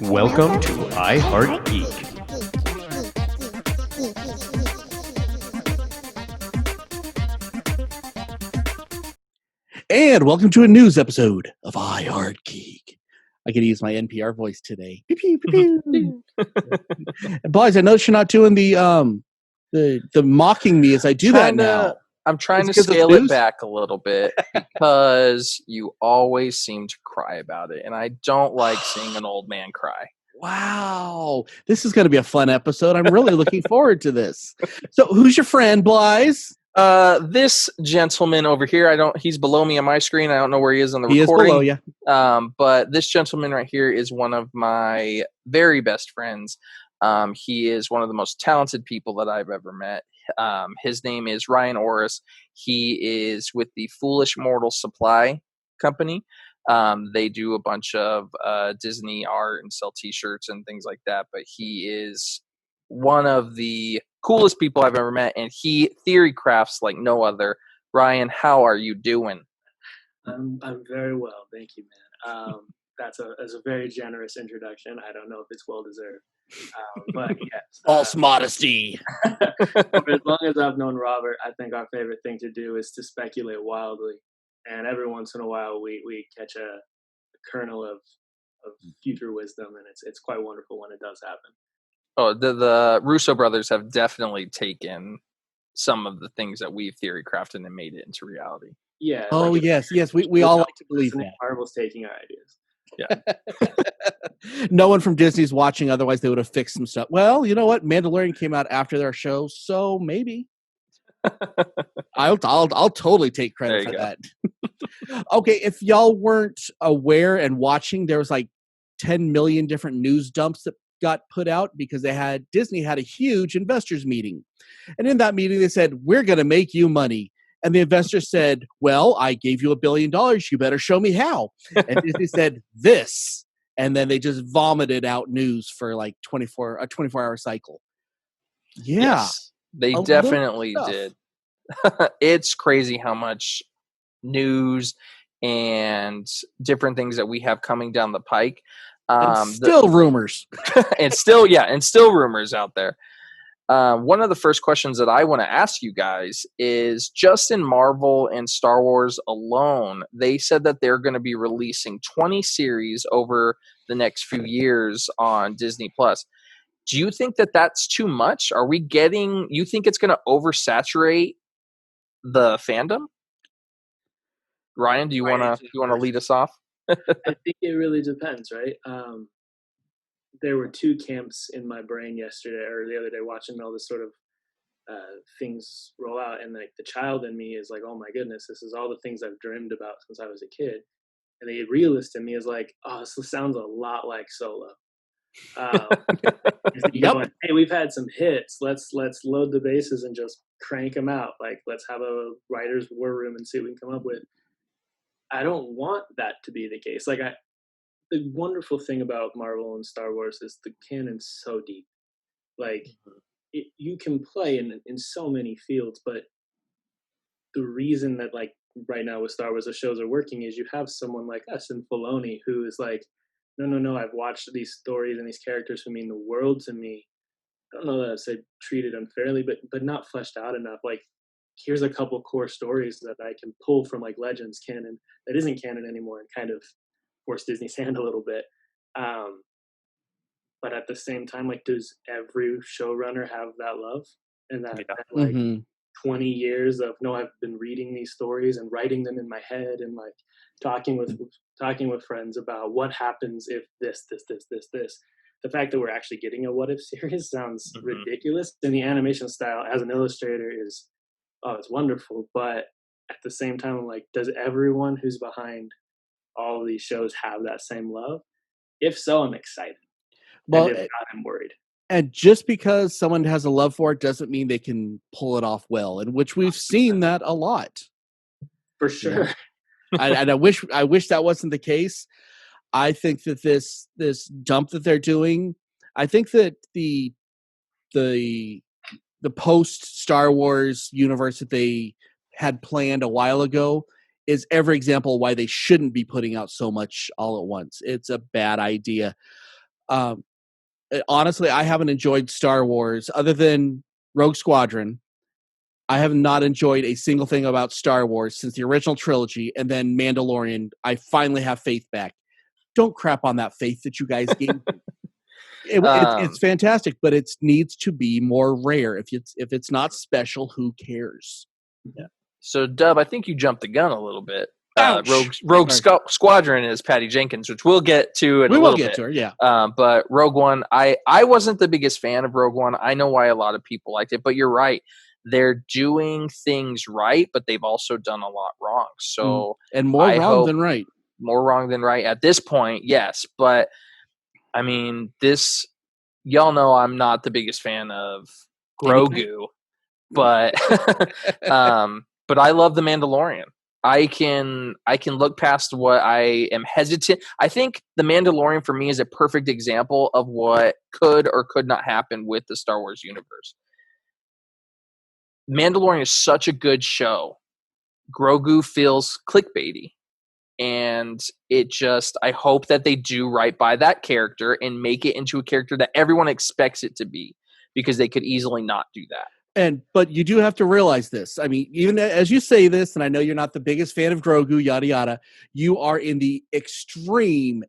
Welcome to I Heart Geek. And welcome to a news episode of I Heart Geek. I can use my NPR voice today. Pew, pew, pew, pew. And boys, I noticed you're not doing the mocking me as I do that now. I'm trying to It's 'cause of scale it news? back a little bit because you always seem to cry about it, and I don't like seeing an old man cry. Wow, this is going to be a fun episode. I'm really looking forward to this. So, who's your friend, Blythe? This gentleman over here, he's below me on my screen. I don't know where he is on the He recording. is below you. But this gentleman right here is one of my very best friends. He is one of the most talented people that I've ever met. His name is Ryan Orris. He is with the Foolish Mortal Supply Company. They do a bunch of Disney art and sell T-shirts and things like that. But he is one of the coolest people I've ever met, and he theory crafts like no other. Ryan, how are you doing? I'm very well, thank you, man. That's a very generous introduction. I don't know if it's well deserved, but yes. False modesty. For as long as I've known Robert, I think our favorite thing to do is to speculate wildly, and every once in a while we catch a kernel of future wisdom, and it's quite wonderful when it does happen. Oh, the Russo brothers have definitely taken some of the things that we've theory crafted and made it into reality. Yeah. Oh, yes. We all like to believe that. Marvel's taking our ideas. Yeah. No one from Disney's watching, otherwise they would have fixed some stuff. Well, you know what? Mandalorian came out after their show, so maybe. I'll totally take credit for that. Okay, if y'all weren't aware and watching, there was like 10 million different news dumps that got put out because Disney had a huge investors meeting. And in that meeting, they said, we're going to make you money. And the investors said, well, I gave you $1 billion. You better show me how. And Disney said this. And then they just vomited out news for like a 24-hour cycle. Yeah. Yes, they definitely did. It's crazy how much news and different things that we have coming down the pike. Still rumors. and still rumors out there. One of the first questions that I want to ask you guys is just in Marvel and Star Wars alone, they said that they're going to be releasing 20 series over the next few years on Disney Plus. Do you think that that's too much? You think it's going to oversaturate the fandom? Ryan, do you want to lead us off? I think it really depends, right? There were two camps in my brain yesterday or the other day watching all this sort of things roll out, and like the child in me is like, oh my goodness, this is all the things I've dreamed about since I was a kid. And the realist in me is like, oh, this sounds a lot like Solo. Going, hey, we've had some hits. Let's load the bases and just crank them out. Like, let's have a writer's war room and see what we can come up with. I don't want that to be the case. Like, the wonderful thing about Marvel and Star Wars is the canon's so deep. Like, you can play in so many fields, but the reason that, like, right now with Star Wars, the shows are working is you have someone like us in Filoni who is like, no, I've watched these stories and these characters who mean the world to me. I don't know that I said treated unfairly, but not fleshed out enough. Like, here's a couple core stories that I can pull from like Legends canon that isn't canon anymore and kind of force Disney's hand a little bit. But at the same time, like, does every showrunner have that love and that 20 years of, no, I've been reading these stories and writing them in my head and like talking with friends about what happens if this. The fact that we're actually getting a what if series sounds ridiculous. And the animation style as an illustrator is, it's wonderful. But at the same time, I'm like, does everyone who's behind all of these shows have that same love? If so, I'm excited. Well, and if not, I'm worried. And just because someone has a love for it doesn't mean they can pull it off well, in which we've seen that a lot. For sure. Yeah. I wish that wasn't the case. I think that this dump that they're doing, I think that the post Star Wars universe that they had planned a while ago is every example why they shouldn't be putting out so much all at once. It's a bad idea. Honestly, I haven't enjoyed Star Wars other than Rogue Squadron. I have not enjoyed a single thing about Star Wars since the original trilogy, and then Mandalorian. I finally have faith back. Don't crap on that faith that you guys gave me. It's fantastic, but it needs to be more rare. If it's not special, who cares? Yeah. So, Dub, I think you jumped the gun a little bit. Rogue Squadron is Patty Jenkins, which we'll get to in a little bit. We will get to her, yeah. But Rogue One, I wasn't the biggest fan of Rogue One. I know why a lot of people liked it, but you're right. They're doing things right, but they've also done a lot wrong. So, and more wrong than right. More wrong than right at this point, yes. But I mean, y'all know I'm not the biggest fan of Grogu, but but I love The Mandalorian. I can look past what I am hesitant. I think The Mandalorian for me is a perfect example of what could or could not happen with the Star Wars universe. Mandalorian is such a good show. Grogu feels clickbaity. And I hope that they do right by that character and make it into a character that everyone expects it to be, because they could easily not do that. But you do have to realize this. I mean, even as you say this, and I know you're not the biggest fan of Grogu, yada, yada, you are in the extreme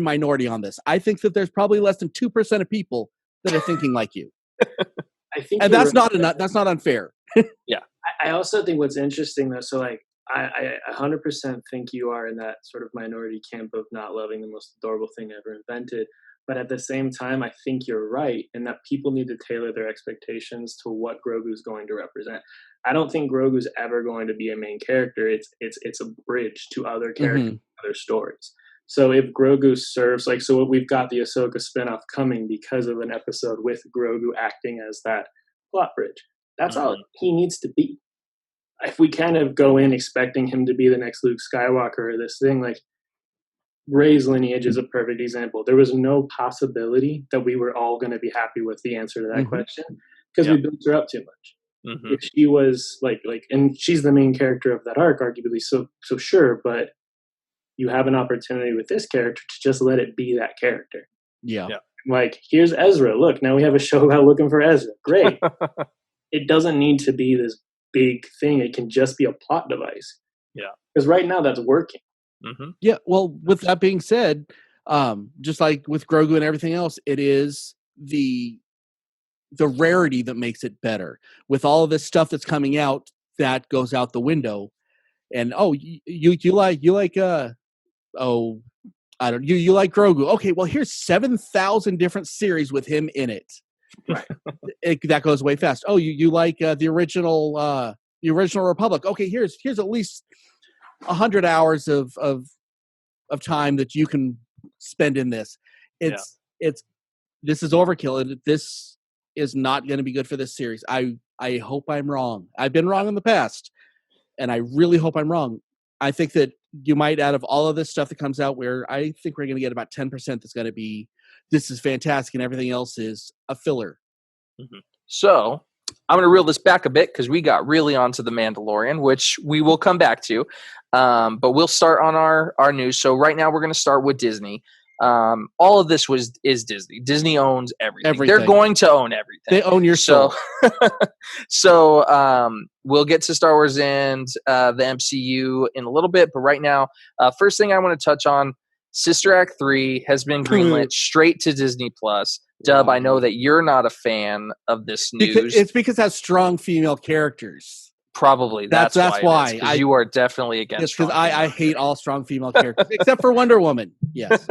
minority on this. I think that there's probably less than 2% of people that are thinking like you. I think, and that's not unfair. Yeah. I also think what's interesting though, so like, I 100% think you are in that sort of minority camp of not loving the most adorable thing ever invented. But at the same time, I think you're right in that people need to tailor their expectations to what Grogu's going to represent. I don't think Grogu's ever going to be a main character. It's a bridge to other characters, other stories. So if Grogu serves, so we've got the Ahsoka spinoff coming because of an episode with Grogu acting as that plot bridge. That's all he needs to be. If we kind of go in expecting him to be the next Luke Skywalker or this thing, like Rey's lineage is a perfect example. There was no possibility that we were all going to be happy with the answer to that question because we built her up too much. If she was and she's the main character of that arc, arguably, so sure, but you have an opportunity with this character to just let it be that character. Yeah. Like, here's Ezra. Look, now we have a show about looking for Ezra. Great. It doesn't need to be this big thing. It can just be a plot device. Yeah. Because right now that's working. Yeah. Well, with that being said, just like with Grogu and everything else, it is the rarity that makes it better. With all of this stuff that's coming out, that goes out the window. And you like Grogu. Okay, well here's 7,000 different series with him in it. Right. That goes way fast. Oh, you like the original Republic. Okay, here's at least 100 hours of time that you can spend in this. This is overkill, and this is not going to be good for this series. I hope I'm wrong. I've been wrong in the past, and I really hope I'm wrong. I think that you might, out of all of this stuff that comes out, where I think we're going to get about 10% that's going to be, this is fantastic, and everything else is a filler. So I'm going to reel this back a bit because we got really onto The Mandalorian, which we will come back to. But we'll start on our news. So right now we're going to start with Disney. All of this is Disney. Disney owns everything. They're going to own everything. They own your soul. So we'll get to Star Wars and the MCU in a little bit. But right now, first thing I want to touch on, Sister Act 3 has been greenlit straight to Disney+. Dub, I know that you're not a fan of this news. It's because it has strong female characters. Probably. That's why. Because you are definitely against because I hate all strong female characters, except for Wonder Woman. Yes.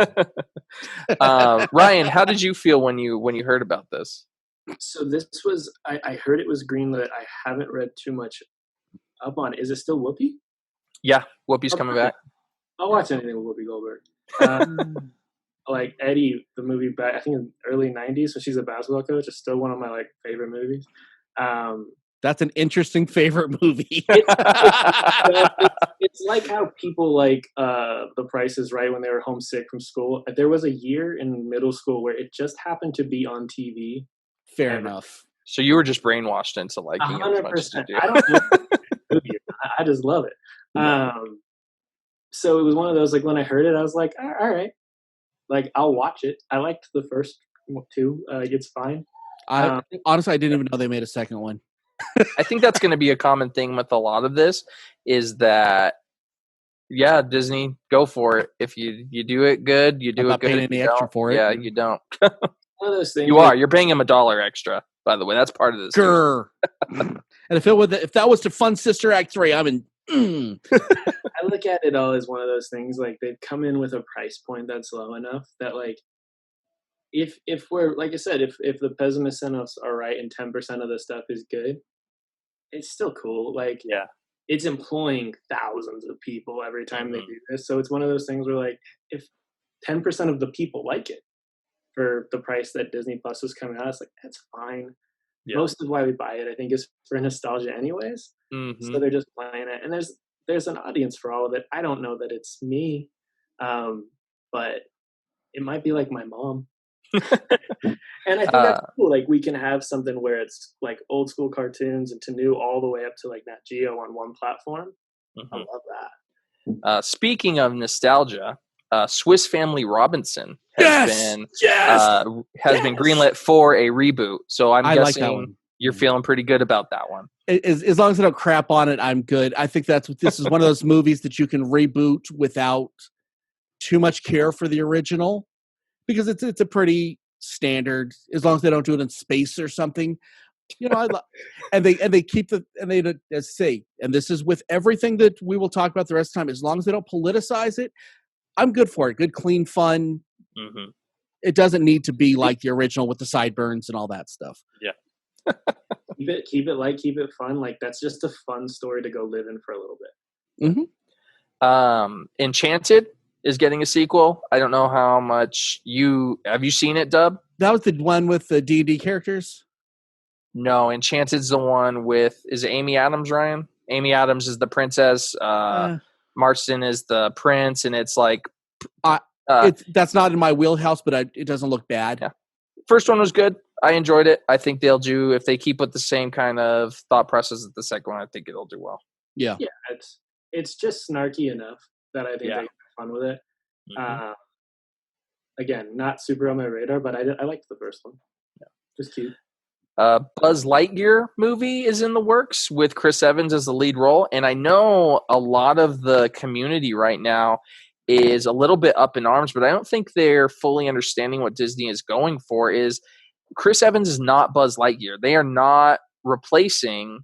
Ryan, how did you feel when you heard about this? So this was, I heard it was greenlit. I haven't read too much up on it. Is it still Whoopi? Yeah, Whoopi's coming back. I'll watch anything with Whoopi Goldberg. Like Eddie, the movie back, I think in the early 90s, so she's a basketball coach. It's still one of my favorite movies. That's an interesting favorite movie. It's like how people like The Price is Right when they were homesick from school. There was a year in middle school where it just happened to be on TV. Fair enough. So you were just brainwashed into liking 100%. It as much as you do. I don't know. I just love it. So it was one of those, when I heard it, I was like, all right. Like, I'll watch it. I liked the first two. It's fine. Honestly, I didn't even know they made a second one. I think that's going to be a common thing with a lot of this is that, yeah, Disney, go for it. If you do it good, you do I'm it not good. paying If you any extra don't, for it. yeah, you don't. One of those things. You are. You're paying him $1 extra, by the way. That's part of this. Grr. And if that was to fund Sister Act 3, I'm in. I look at it all as one of those things. Like, they've come in with a price point that's low enough that, like, if we're, like I said, if the pessimists in us are right and 10% of the stuff is good, it's still cool. Like, Yeah. it's employing thousands of people every time they do this. So it's one of those things where, like, if 10% of the people like it for the price that Disney Plus is coming out, it's like, that's fine. Yeah. Most of why we buy it, I think, is for nostalgia anyways. So they're just playing it. And there's an audience for all of it. I don't know that it's me, but it might be like my mom. And I think that's cool. Like, we can have something where it's like old school cartoons and to new all the way up to like Nat Geo on one platform. I love that. Speaking of nostalgia, Swiss Family Robinson has been greenlit for a reboot. So I'm guessing like that one. You're feeling pretty good about that one. As long as I don't crap on it, I'm good. I think this is one of those movies that you can reboot without too much care for the original, because it's a pretty standard, as long as they don't do it in space or something. And they keep as I say, and this is with everything that we will talk about the rest of the time, as long as they don't politicize it, I'm good for it. Good, clean fun. It doesn't need to be like the original with the sideburns and all that stuff. Yeah. keep it light, keep it fun. Like, that's just a fun story to go live in for a little bit. Enchanted is getting a sequel. I don't know how much have you seen it, Dub? That was the one with the D&D characters? No, Enchanted's the one is it Amy Adams, Ryan? Amy Adams is the princess. Marston is the prince, and it's like that's not in my wheelhouse, but it doesn't look bad. Yeah. First one was good. I enjoyed it. I think if they keep with the same kind of thought process as the second one, I think it'll do well. Yeah. Yeah, it's just snarky enough that I think they have fun with it. Again, not super on my radar, but I liked the first one. Yeah, just cute. Buzz Lightyear movie is in the works with Chris Evans as the lead role, and I know a lot of the community right now is a little bit up in arms, but I don't think they're fully understanding what Disney is going for. Is Chris Evans is not Buzz Lightyear. They are not replacing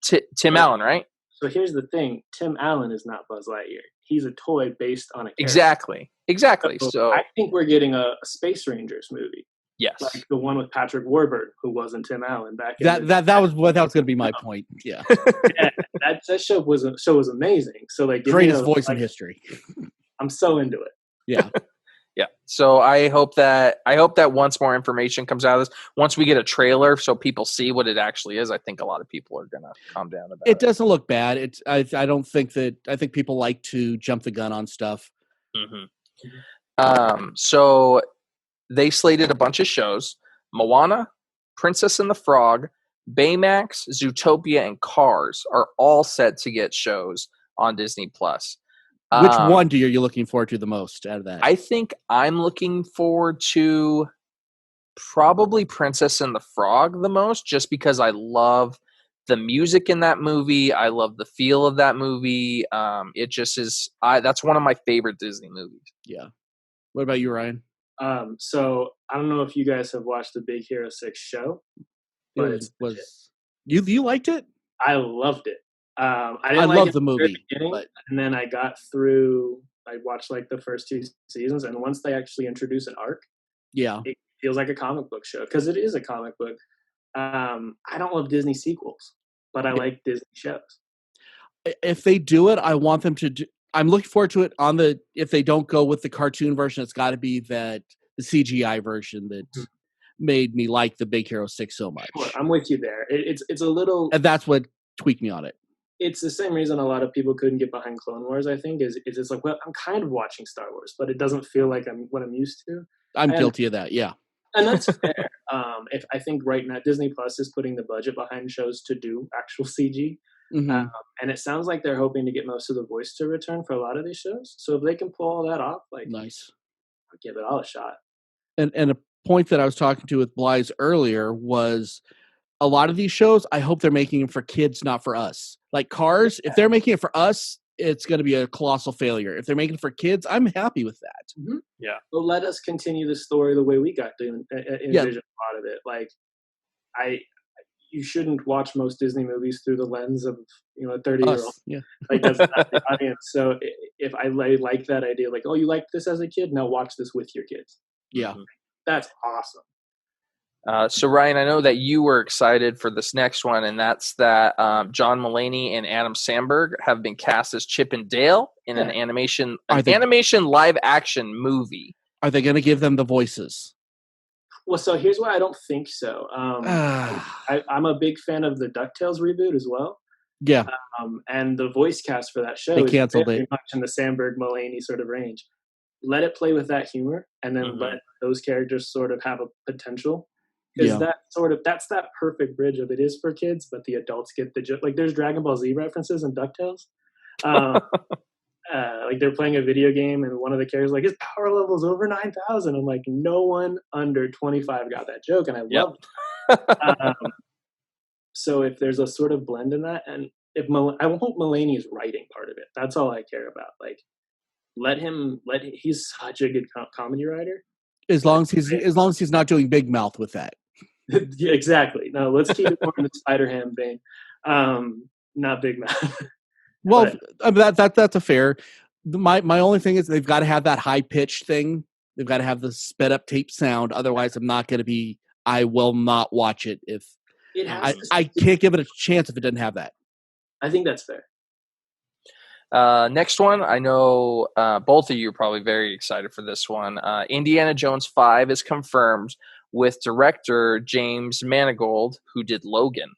Tim Allen, right? So here's the thing. Tim Allen is not Buzz Lightyear. He's a toy based on a character. Exactly. So I think we're getting a Space Rangers movie. Yes. Like the one with Patrick Warburton, who wasn't Tim Allen back in that was going to be my point. Yeah. That show was amazing. So, like, greatest voice in history. I'm so into it. Yeah. Yeah. So I hope that once more information comes out of this, once we get a trailer so people see what it actually is, I think a lot of people are going to calm down about it. It doesn't look bad. I think people like to jump the gun on stuff. So they slated a bunch of shows: Moana, Princess and the Frog, Baymax, Zootopia, and Cars are all set to get shows on Disney Plus. Which one are you looking forward to the most out of that? I think I'm looking forward to probably Princess and the Frog the most, just because I love the music in that movie. I love the feel of that movie. It just is. That's one of my favorite Disney movies. Yeah. What about you, Ryan? So I don't know if you guys have watched the Big Hero 6 show, but you liked it? I loved it. I love the movie, and then I watched like the first 2 seasons, and once they actually introduce an arc, it feels like a comic book show, because it is a comic book. I don't love Disney sequels, but I like Disney shows. If they do it, I want them to do. I'm looking forward to it if they don't go with the cartoon version, it's got to be the CGI version that made me like the Big Hero 6 so much. Sure, I'm with you there. It's a little, and that's what tweaked me on it. It's the same reason a lot of people couldn't get behind Clone Wars, I think, is it's like, well, I'm kind of watching Star Wars, but it doesn't feel like what I'm used to. I'm guilty of that, yeah. And that's fair. If I think right now Disney Plus is putting the budget behind shows to do actual CG. And it sounds like they're hoping to get most of the voice to return for a lot of these shows. So if they can pull all that off, like, nice. I'll give it all a shot. And a point that I was talking to with Blythe earlier was a lot of these shows, I hope they're making them for kids, not for us. Like Cars, if they're making it for us, it's going to be a colossal failure. If they're making it for kids, I'm happy with that. Mm-hmm. Yeah. Well, let us continue the story the way we got to envision a lot of it. Like, you shouldn't watch most Disney movies through the lens of a 30-year-old. Yeah. Like, that's not the audience. So if I like that idea, like, oh, you liked this as a kid, now watch this with your kids. Yeah. That's awesome. So Ryan, I know that you were excited for this next one, and that's that John Mulaney and Adam Sandberg have been cast as Chip and Dale in an animation live action movie. Are they going to give them the voices? Well, so here's why I don't think so. I'm a big fan of the DuckTales reboot as well. Yeah. And the voice cast for that show They canceled is it. much in the Sandberg-Mulaney sort of range. Let it play with that humor, and then let those characters sort of have a potential. Because that's that perfect bridge of it is for kids, but the adults get the joke. Like there's Dragon Ball Z references in DuckTales. Like they're playing a video game, and one of the characters like his power level's over 9,000. I'm like, no one under 25 got that joke, and I love it. So if there's a sort of blend in that, and I hope Mulaney's writing part of it. That's all I care about. Like, he's such a good comedy writer. As long as he's not doing Big Mouth with that. Yeah, exactly. No, let's keep it more in the Spider-Ham vein. Not Big Mouth. Well, that's a fair. My only thing is they've got to have that high pitched thing. They've got to have the sped up tape sound. Otherwise, I'm not going to be. I will not watch it if I can't give it a chance if it doesn't have that. I think that's fair. Next one, I know both of you are probably very excited for this one. Indiana Jones 5 is confirmed with director James Mangold, who did Logan.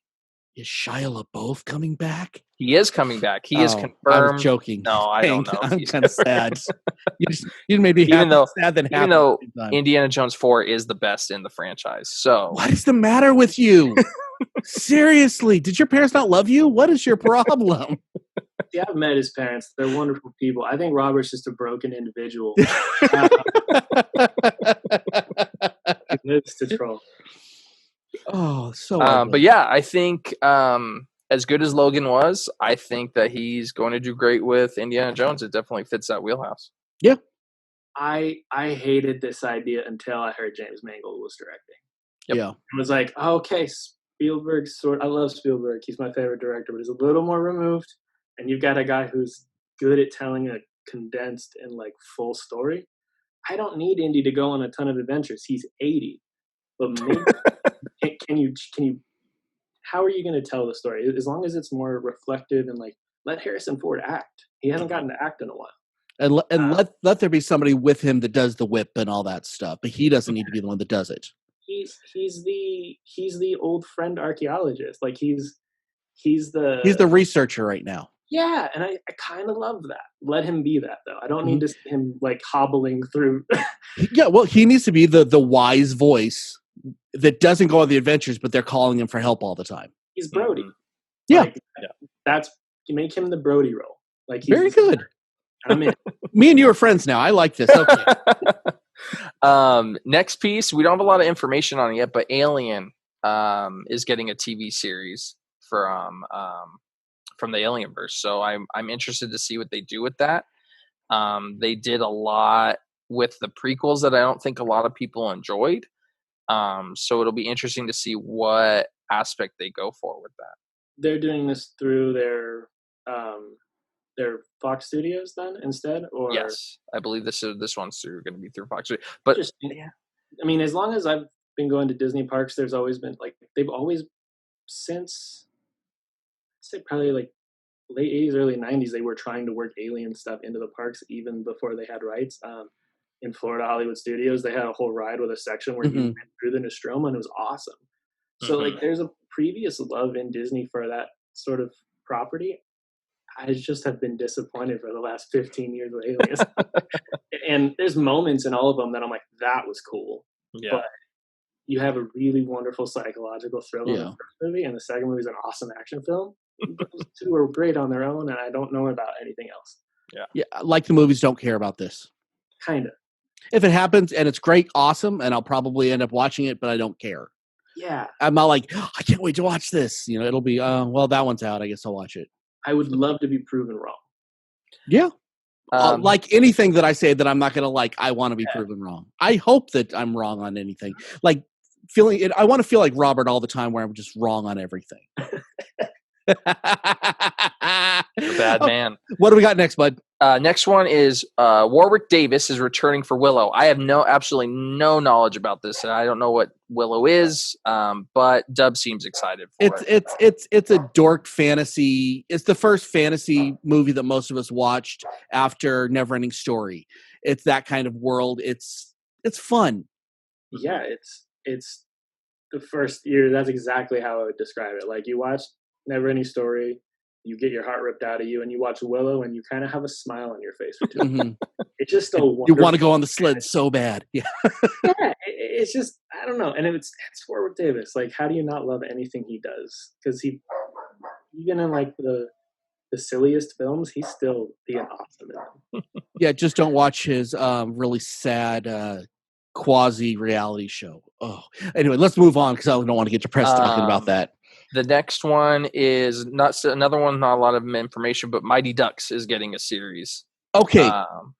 Is Shia LaBeouf coming back? He is coming back. He is confirmed. I was joking. No, I don't know. I'm kind of sad. You made me sad than happy. Even though Indiana Jones 4 is the best in the franchise. So what is the matter with you? Seriously, did your parents not love you? What is your problem? Yeah, I've met his parents. They're wonderful people. I think Robert's just a broken individual. It's to troll. Oh, so. But yeah, I think as good as Logan was, I think that he's going to do great with Indiana Jones. It definitely fits that wheelhouse. Yeah. I hated this idea until I heard James Mangold was directing. Yep. Yeah. I was like, oh, okay, Spielberg I love Spielberg. He's my favorite director, but he's a little more removed. And you've got a guy who's good at telling a condensed and like full story. I don't need Indy to go on a ton of adventures. He's 80. But maybe, can you how are you going to tell the story? As long as it's more reflective and like let Harrison Ford act. He hasn't gotten to act in a while. And let there be somebody with him that does the whip and all that stuff, but he doesn't need to be the one that does it. He's the old friend archaeologist. Like he's the researcher right now. Yeah, and I kind of love that. Let him be that, though. I don't need to see him, like, hobbling through. Yeah, well, he needs to be the wise voice that doesn't go on the adventures, but they're calling him for help all the time. He's Brody. Yeah. Like, you make him the Brody role. Like very good. I'm in. Me and you are friends now. I like this. Okay. Next piece, we don't have a lot of information on it yet, but Alien is getting a TV series from the Alienverse. So I'm interested to see what they do with that. They did a lot with the prequels that I don't think a lot of people enjoyed. So it'll be interesting to see what aspect they go for with that. They're doing this through their Fox Studios then instead, or yes, I believe this one's going to be through Fox Studios. But yeah, I mean, as long as I've been going to Disney parks, there's always been like they've always since I'd say probably like late 80s, early 90s, they were trying to work alien stuff into the parks even before they had rights. In Florida Hollywood Studios, they had a whole ride with a section where you went through the Nostromo, and it was awesome. So like there's a previous love in Disney for that sort of property. I just have been disappointed for the last 15 years with Aliens. And there's moments in all of them that I'm like, that was cool. Yeah. But you have a really wonderful psychological thriller in the first movie, and the second movie is an awesome action film. Those two are great on their own, and I don't know about anything else. Yeah, like the movies don't care about this. Kind of. If it happens and it's great, awesome, and I'll probably end up watching it, but I don't care. Yeah. I'm not like, oh, I can't wait to watch this. It'll be, well, that one's out. I guess I'll watch it. I would love to be proven wrong. Yeah. Like anything that I say that I'm not going to like, I want to be proven wrong. I hope that I'm wrong on anything. Like feeling it, I want to feel like Robert all the time where I'm just wrong on everything. You're a bad man. What do we got next, bud? Next one is Warwick Davis is returning for Willow. I have absolutely no knowledge about this, and I don't know what Willow is, but Dub seems excited for it. It's a dork fantasy. It's the first fantasy movie that most of us watched after Neverending Story. It's that kind of world. It's fun. Yeah, it's the first year. That's exactly how I would describe it. Like you watch Neverending Story, you get your heart ripped out of you, and you watch Willow, and you kind of have a smile on your face. It's just a you want to go on the sled so bad. Yeah. Yeah, it's just, I don't know. And it's Warwick Davis. Like, how do you not love anything he does? Because even in like the silliest films, he's still being awesome in them. Yeah, just don't watch his really sad quasi reality show. Oh, anyway, let's move on because I don't want to get depressed talking about that. The next one is another one, not a lot of information, but Mighty Ducks is getting a series. Okay,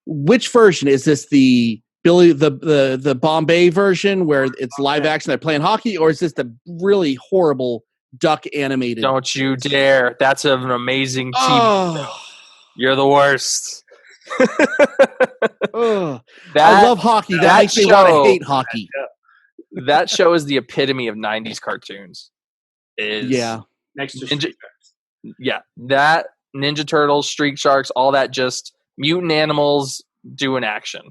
which version is this? The the Bombay version where it's live action, they're playing hockey, or is this the really horrible duck animated? Don't you dare! That's an amazing TV show. You're the worst. I love hockey. That makes me want to hate hockey. That show is the epitome of 90s cartoons. Next to Street Sharks. Yeah, that Ninja Turtles, Street Sharks, all that, just mutant animals doing action.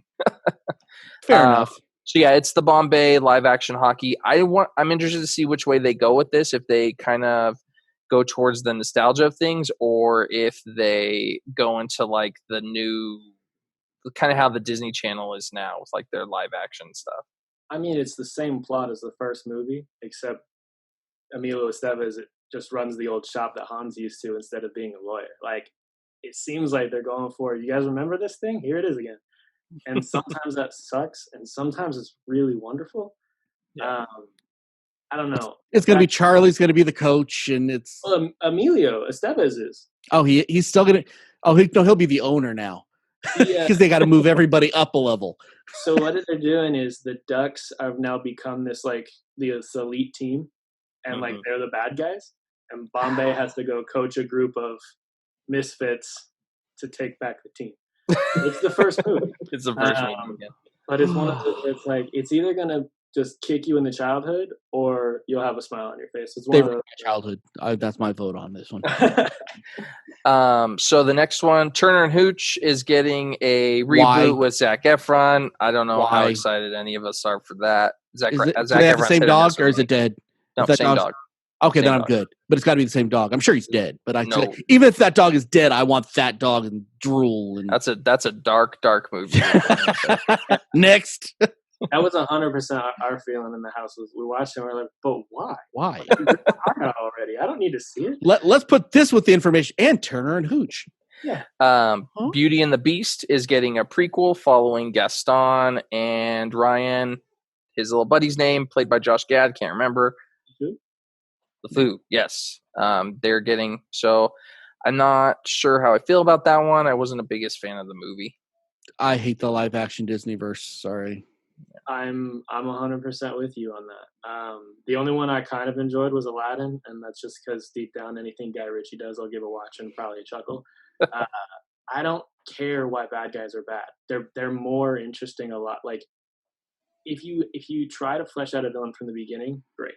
Fair enough. So yeah, it's the Bombay live action hockey. I'm interested to see which way they go with this. If they kind of go towards the nostalgia of things, or if they go into like the new, kind of how the Disney Channel is now with like their live action stuff. I mean, it's the same plot as the first movie, except Emilio Estevez just runs the old shop that Hans used to instead of being a lawyer. Like, it seems like they're going for, you guys remember this thing? Here it is again. And sometimes that sucks, and sometimes it's really wonderful. Yeah. I don't know. It's going to be Charlie's going to be the coach, and it's Emilio Estevez is. Oh, he's still going to. Oh, he'll be the owner now. Yeah, because they got to move everybody up a level. So what they're doing is the Ducks have now become this like this elite team, and like they're the bad guys, and Bombay has to go coach a group of misfits to take back the team. It's the first movie. It's the first movie again. But it's one of those where it's like it's either gonna just kick you in the childhood or you'll have a smile on your face. It's one of those. Childhood. That's my vote on this one. So the next one, Turner and Hooch, is getting a reboot with Zac Efron. I don't know how excited any of us are for that. Do they have the same dog or is it dead? No, same dog. Okay, then I'm good. But it's got to be the same dog. I'm sure he's dead. But even if that dog is dead, I want that dog and drool. And that's a dark movie. Next. That was 100% our feeling in the house. Was we watched it and we're like, but why? Why? Already. I don't need to see it. Let's put this with the information and Turner and Hooch. Yeah. Beauty and the Beast is getting a prequel following Gaston and Ryan, his little buddy's name, played by Josh Gad. Can't remember. LeFou, yes. They're getting, so I'm not sure how I feel about that one. I wasn't the biggest fan of the movie. I hate the live action Disneyverse. Sorry. I'm 100% with you on that. The only one I kind of enjoyed was Aladdin, and that's just because deep down, anything Guy Ritchie does, I'll give a watch and probably a chuckle. I don't care why bad guys are bad. They're more interesting a lot. Like if you try to flesh out a villain from the beginning, great.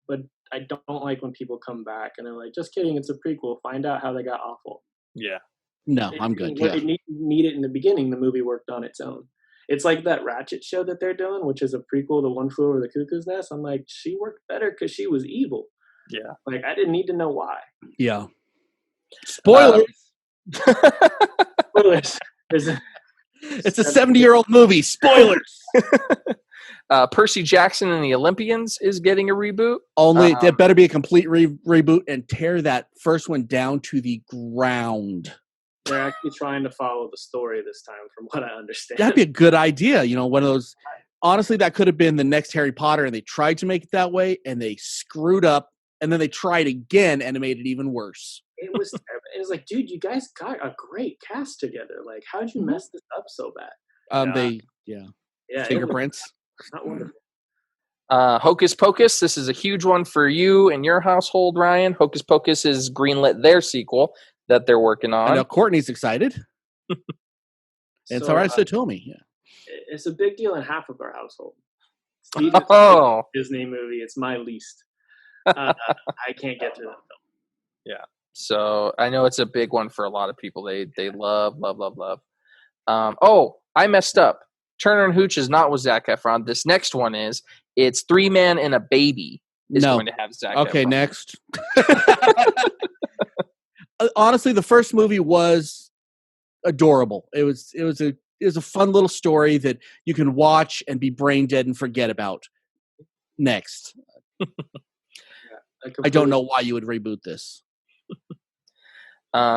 But I don't like when people come back and they're like, just kidding, it's a prequel. Find out how they got awful. Yeah. No, I'm good. It need it in the beginning. The movie worked on its own. It's like that Ratchet show that they're doing, which is a prequel to One Flew Over the Cuckoo's Nest. I'm like, she worked better because she was evil. Yeah. Like, I didn't need to know why. Yeah. Spoilers. Spoilers. It's a 70-year-old movie. Spoilers. Percy Jackson and the Olympians is getting a reboot. Only it better be a complete reboot and tear that first one down to the ground. They're actually trying to follow the story this time, from what I understand. That'd be a good idea. One of those. Honestly, that could have been the next Harry Potter, and they tried to make it that way, and they screwed up, and then they tried again, and it made it even worse. It was like, dude, you guys got a great cast together. Like, how'd you mess this up so bad? Yeah, fingerprints. Not wonderful. Hocus Pocus. This is a huge one for you and your household, Ryan. Hocus Pocus is greenlit their sequel that they're working on. I know Courtney's excited. And so I told me, yeah. It's a big deal in half of our household. Disney movie. It's my least. I can't get through that film. Yeah. So I know it's a big one for a lot of people. They love. I messed up. Turner and Hooch is not with Zac Efron. This next one is. It's Three Man and a Baby is going to have Zac Efron. Okay, next. Honestly, the first movie was adorable. It was a fun little story that you can watch and be brain dead and forget about. Next. I don't know why you would reboot this.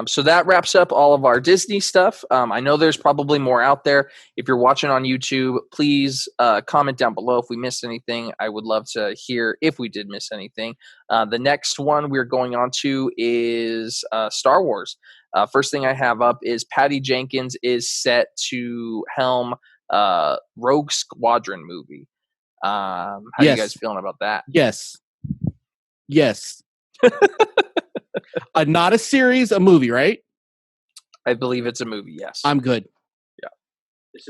So that wraps up all of our Disney stuff. I know there's probably more out there. If you're watching on YouTube, please comment down below if we missed anything. I would love to hear if we did miss anything. The next one we're going on to is Star Wars. First thing I have up is Patty Jenkins is set to helm Rogue Squadron movie. How are you guys feeling about that? Yes. Not a series, a movie, right? I believe it's a movie, yes. I'm good. Yeah.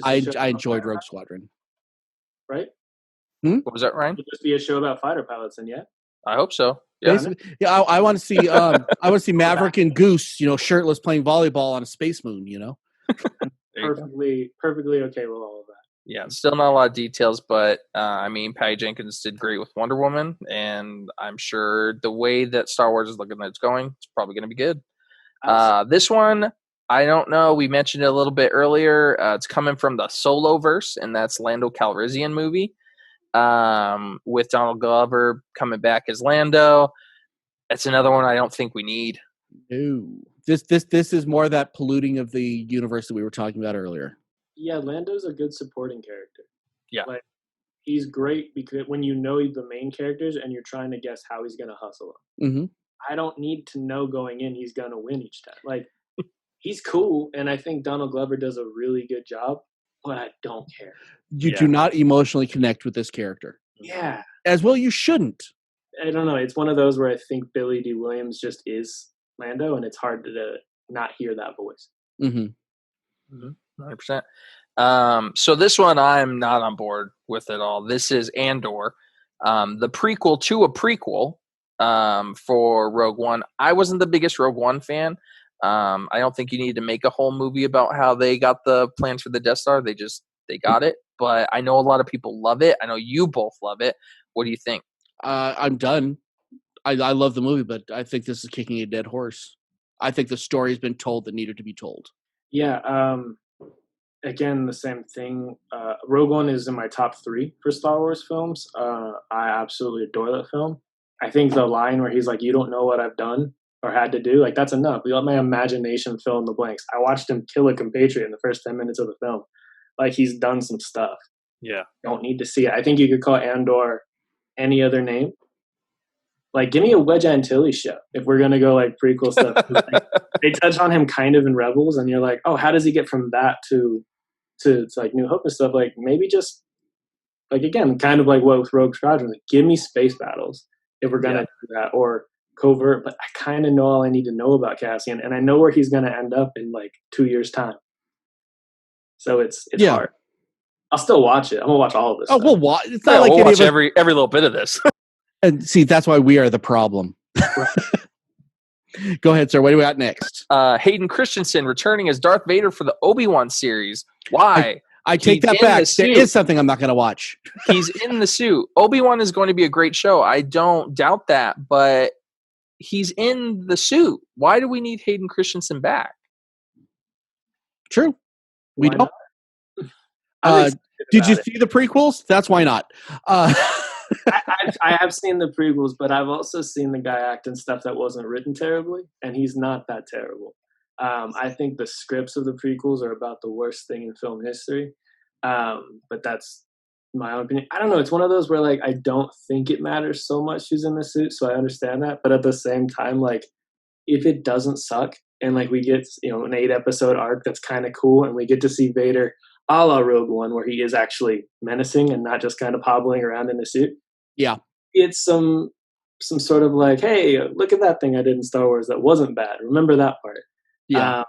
I enjoyed Rogue Squadron. Right? What was that, Ryan? It'll just be a show about fighter pilots, and I hope so. Yeah. I want to see Maverick and Goose, shirtless playing volleyball on a space moon, Perfectly okay with all of that. Yeah, still not a lot of details, but Patty Jenkins did great with Wonder Woman, and I'm sure the way that Star Wars is looking that it's going, it's probably going to be good. This one, I don't know. We mentioned it a little bit earlier. It's coming from the Solo-verse, and that's Lando Calrissian movie with Donald Glover coming back as Lando. That's another one I don't think we need. No. This is more that polluting of the universe that we were talking about earlier. Yeah, Lando's a good supporting character. Yeah. Like, he's great because when you know the main characters and you're trying to guess how he's going to hustle them. Mm-hmm. I don't need to know going in he's going to win each time. Like, he's cool, and I think Donald Glover does a really good job, but I don't care. You do not emotionally connect with this character. Yeah. As well, you shouldn't. I don't know. It's one of those where I think Billy D. Williams just is Lando, and it's hard to not hear that voice. Mm-hmm. 100%. So this one I'm not on board with at all. This is Andor, the prequel to a prequel for Rogue One. I wasn't the biggest Rogue One fan. I don't think you need to make a whole movie about how they got the plans for the Death Star. They got it. But I know a lot of people love it. I know you both love it. What do you think? I'm done. I love the movie, but I think this is kicking a dead horse. I think the story has been told that needed to be told. Yeah. Again, the same thing. Rogue One is in my top 3 for Star Wars films. I absolutely adore that film. I think the line where he's like, "You don't know what I've done or had to do," like, that's enough. We let my imagination fill in the blanks. I watched him kill a compatriot in the first 10 minutes of the film. Like, he's done some stuff. Yeah. Don't need to see it. I think you could call Andor any other name. Like, give me a Wedge Antilles show if we're gonna go like prequel stuff. They touch on him kind of in Rebels, and you're like, oh, how does he get from that to like New Hope and stuff? Like, maybe just like, again, kind of like what with Rogue Squadron. Like, give me space battles if we're gonna do that, or covert. But I kind of know all I need to know about Cassian, and I know where he's gonna end up in like 2 years' time. So it's hard. I'll still watch it. I'm gonna watch all of this. Oh, stuff. we'll watch. It's not like we'll any watch of us- every little bit of this. And see, that's why we are the problem. Go ahead, sir. What do we got next? Hayden Christensen returning as Darth Vader for the Obi-Wan series. Why? I take that back. There is something I'm not going to watch. He's in the suit. Obi-Wan is going to be a great show. I don't doubt that, but he's in the suit. Why do we need Hayden Christensen back? True. We Why don't. Did you see the prequels? That's why not. I have seen the prequels, but I've also seen the guy act in stuff that wasn't written terribly, and he's not that terrible. I think the scripts of the prequels are about the worst thing in film history. But that's my own opinion. I don't know. It's one of those where like I don't think it matters so much who's in the suit, so I understand that. But at the same time, like if it doesn't suck and like we get an 8-episode arc that's kind of cool, and we get to see Vader a la Rogue One, where he is actually menacing and not just kind of hobbling around in the suit. Yeah, it's some sort of like, hey, look at that thing I did in Star Wars that wasn't bad. Remember that part? Yeah.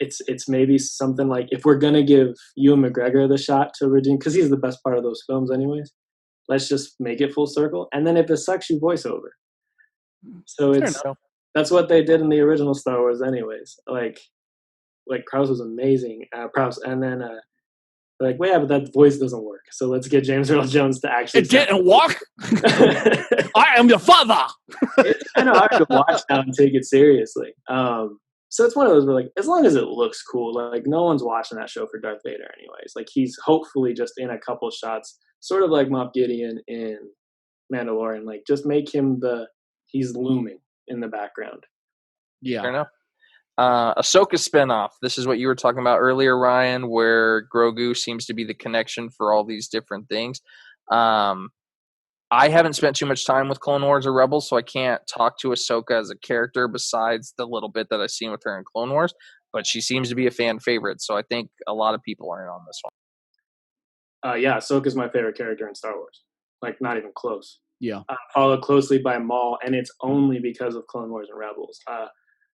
It's maybe something like, if we're gonna give Ewan McGregor the shot to redeem, because he's the best part of those films anyways, let's just make it full circle. And then if it sucks, you voice over. So that's what they did in the original Star Wars anyways. Like Prowse was amazing. Prowse, and then like, well, yeah, but that voice doesn't work. So let's get James Earl Jones to actually. It didn't work. I am your father. It's kind of hard to watch now and take it seriously. So it's one of those where, like, as long as it looks cool, like no one's watching that show for Darth Vader anyways. Like he's hopefully just in a couple shots, sort of like Moff Gideon in Mandalorian. Like just make him he's looming in the background. Yeah. Fair enough. Ahsoka spinoff. This is what you were talking about earlier, Ryan, where Grogu seems to be the connection for all these different things. I haven't spent too much time with Clone Wars or Rebels, so I can't talk to Ahsoka as a character besides the little bit that I've seen with her in Clone Wars, but she seems to be a fan favorite, so I think a lot of people are in on this one. Yeah, Ahsoka's my favorite character in Star Wars. Like, not even close. Yeah. Followed closely by Maul, and it's only because of Clone Wars and Rebels.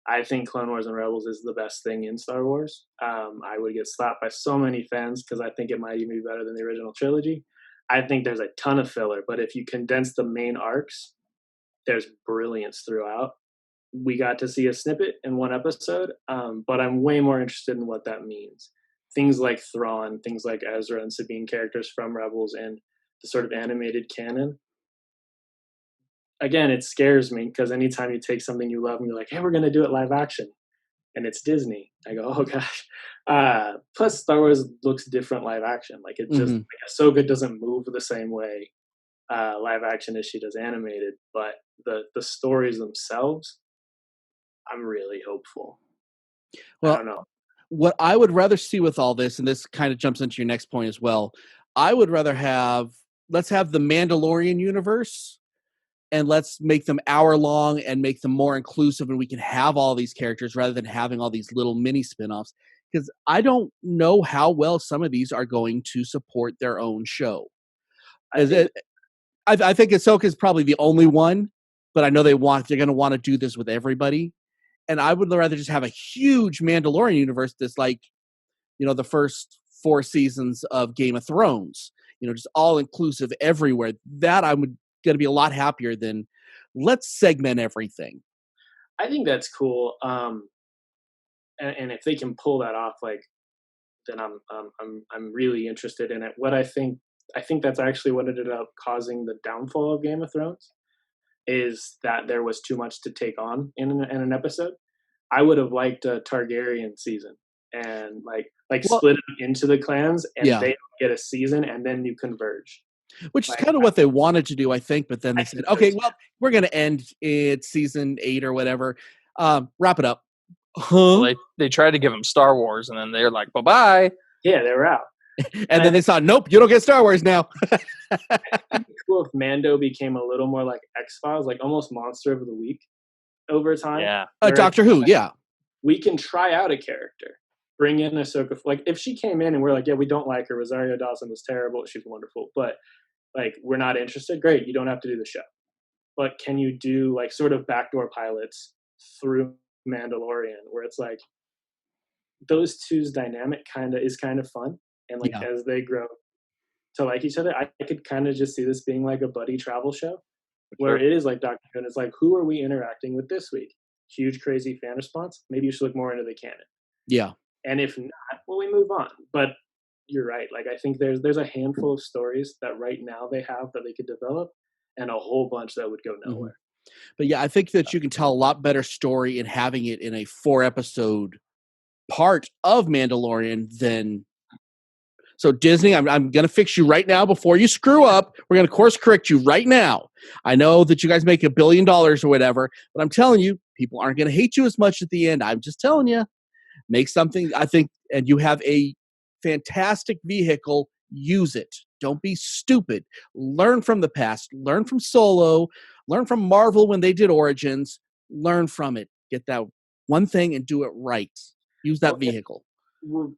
I think Clone Wars and Rebels is the best thing in Star Wars. I would get slapped by so many fans because I think it might even be better than the original trilogy. I think there's a ton of filler, but if you condense the main arcs, there's brilliance throughout. We got to see a snippet in one episode, but I'm way more interested in what that means. Things like Thrawn, things like Ezra and Sabine, characters from Rebels and the sort of animated canon. Again, it scares me because anytime you take something you love and you're like, hey, we're going to do it live action, and it's Disney, I go, oh gosh. Plus, Star Wars looks different live action. Like it just, like Ahsoka doesn't move the same way live action as she does animated, but the stories themselves, I'm really hopeful. Well, I don't know. What I would rather see with all this, and this kind of jumps into your next point as well, I would rather let's have the Mandalorian universe, and let's make them hour-long and make them more inclusive, and we can have all these characters rather than having all these little mini spin-offs, because I don't know how well some of these are going to support their own show. I think Ahsoka is probably the only one, but I know they're going to want to do this with everybody. And I would rather just have a huge Mandalorian universe that's like, the first 4 seasons of Game of Thrones, just all inclusive everywhere. That I'm going to be a lot happier than let's segment everything. I think that's cool. And if they can pull that off, like, then I'm really interested in it. What I think that's actually what ended up causing the downfall of Game of Thrones is that there was too much to take on in an episode. I would have liked a Targaryen season and split it into the clans, and they get a season, and then you converge. Which is kind of what they wanted to do, I think. But then they said, okay, well, we're going to end it season 8 or whatever. Wrap it up. Well, they tried to give them Star Wars, and then they're like, bye-bye. Yeah, they were out. And then they saw, nope, you don't get Star Wars now. It'd be cool if Mando became a little more like X-Files, like almost Monster of the Week over time. Yeah. Doctor Who, yeah. We can try out a character. Bring in Ahsoka. Like, if she came in and we're like, yeah, we don't like her. Rosario Dawson was terrible. She's wonderful. But, like, we're not interested. Great. You don't have to do the show. But can you do, like, sort of backdoor pilots through Mandalorian where it's like those two's dynamic is kind of fun. And like as they grow to like each other, I could kind of just see this being like a buddy travel show where it is like Doctor Who, and it's like, who are we interacting with this week? Huge, crazy fan response. Maybe you should look more into the canon. Yeah. And if not, well, we move on. But you're right. Like, I think there's a handful of stories that right now they have that they could develop, and a whole bunch that would go nowhere. But yeah, I think that you can tell a lot better story in having it in a 4-episode part of Mandalorian than. So Disney, I'm going to fix you right now before you screw up. We're going to course correct you right now. I know that you guys make $1 billion or whatever, but I'm telling you, people aren't going to hate you as much at the end. I'm just telling you. Make something, I think, and you have a fantastic vehicle, use it. Don't be stupid. Learn from the past. Learn from Solo. Learn from Marvel when they did Origins. Learn from it. Get that one thing and do it right. Use that vehicle.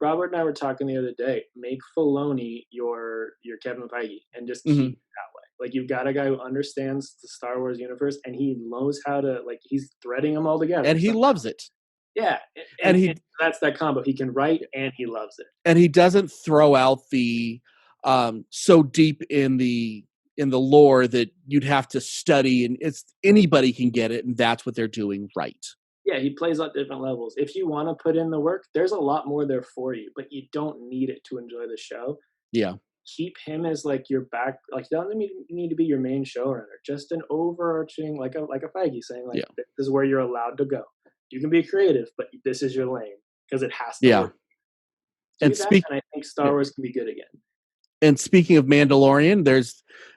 Robert and I were talking the other day. Make Filoni your Kevin Feige and just keep it that way. Like, you've got a guy who understands the Star Wars universe and he knows how to, like, he's threading them all together. And he loves it. Yeah. And that's that combo. He can write and he loves it. And he doesn't throw out the so deep in the lore that you'd have to study, and it's anybody can get it, and that's what they're doing right. Yeah, he plays at different levels. If you want to put in the work, there's a lot more there for you, but you don't need it to enjoy the show. Yeah. Keep him as like your back, like, you don't need to be your main showrunner. Just an overarching, like a Feige saying, like, this is where you're allowed to go. You can be creative, but this is your lane because it has to work. And I think Star Wars can be good again. And speaking of Mandalorian,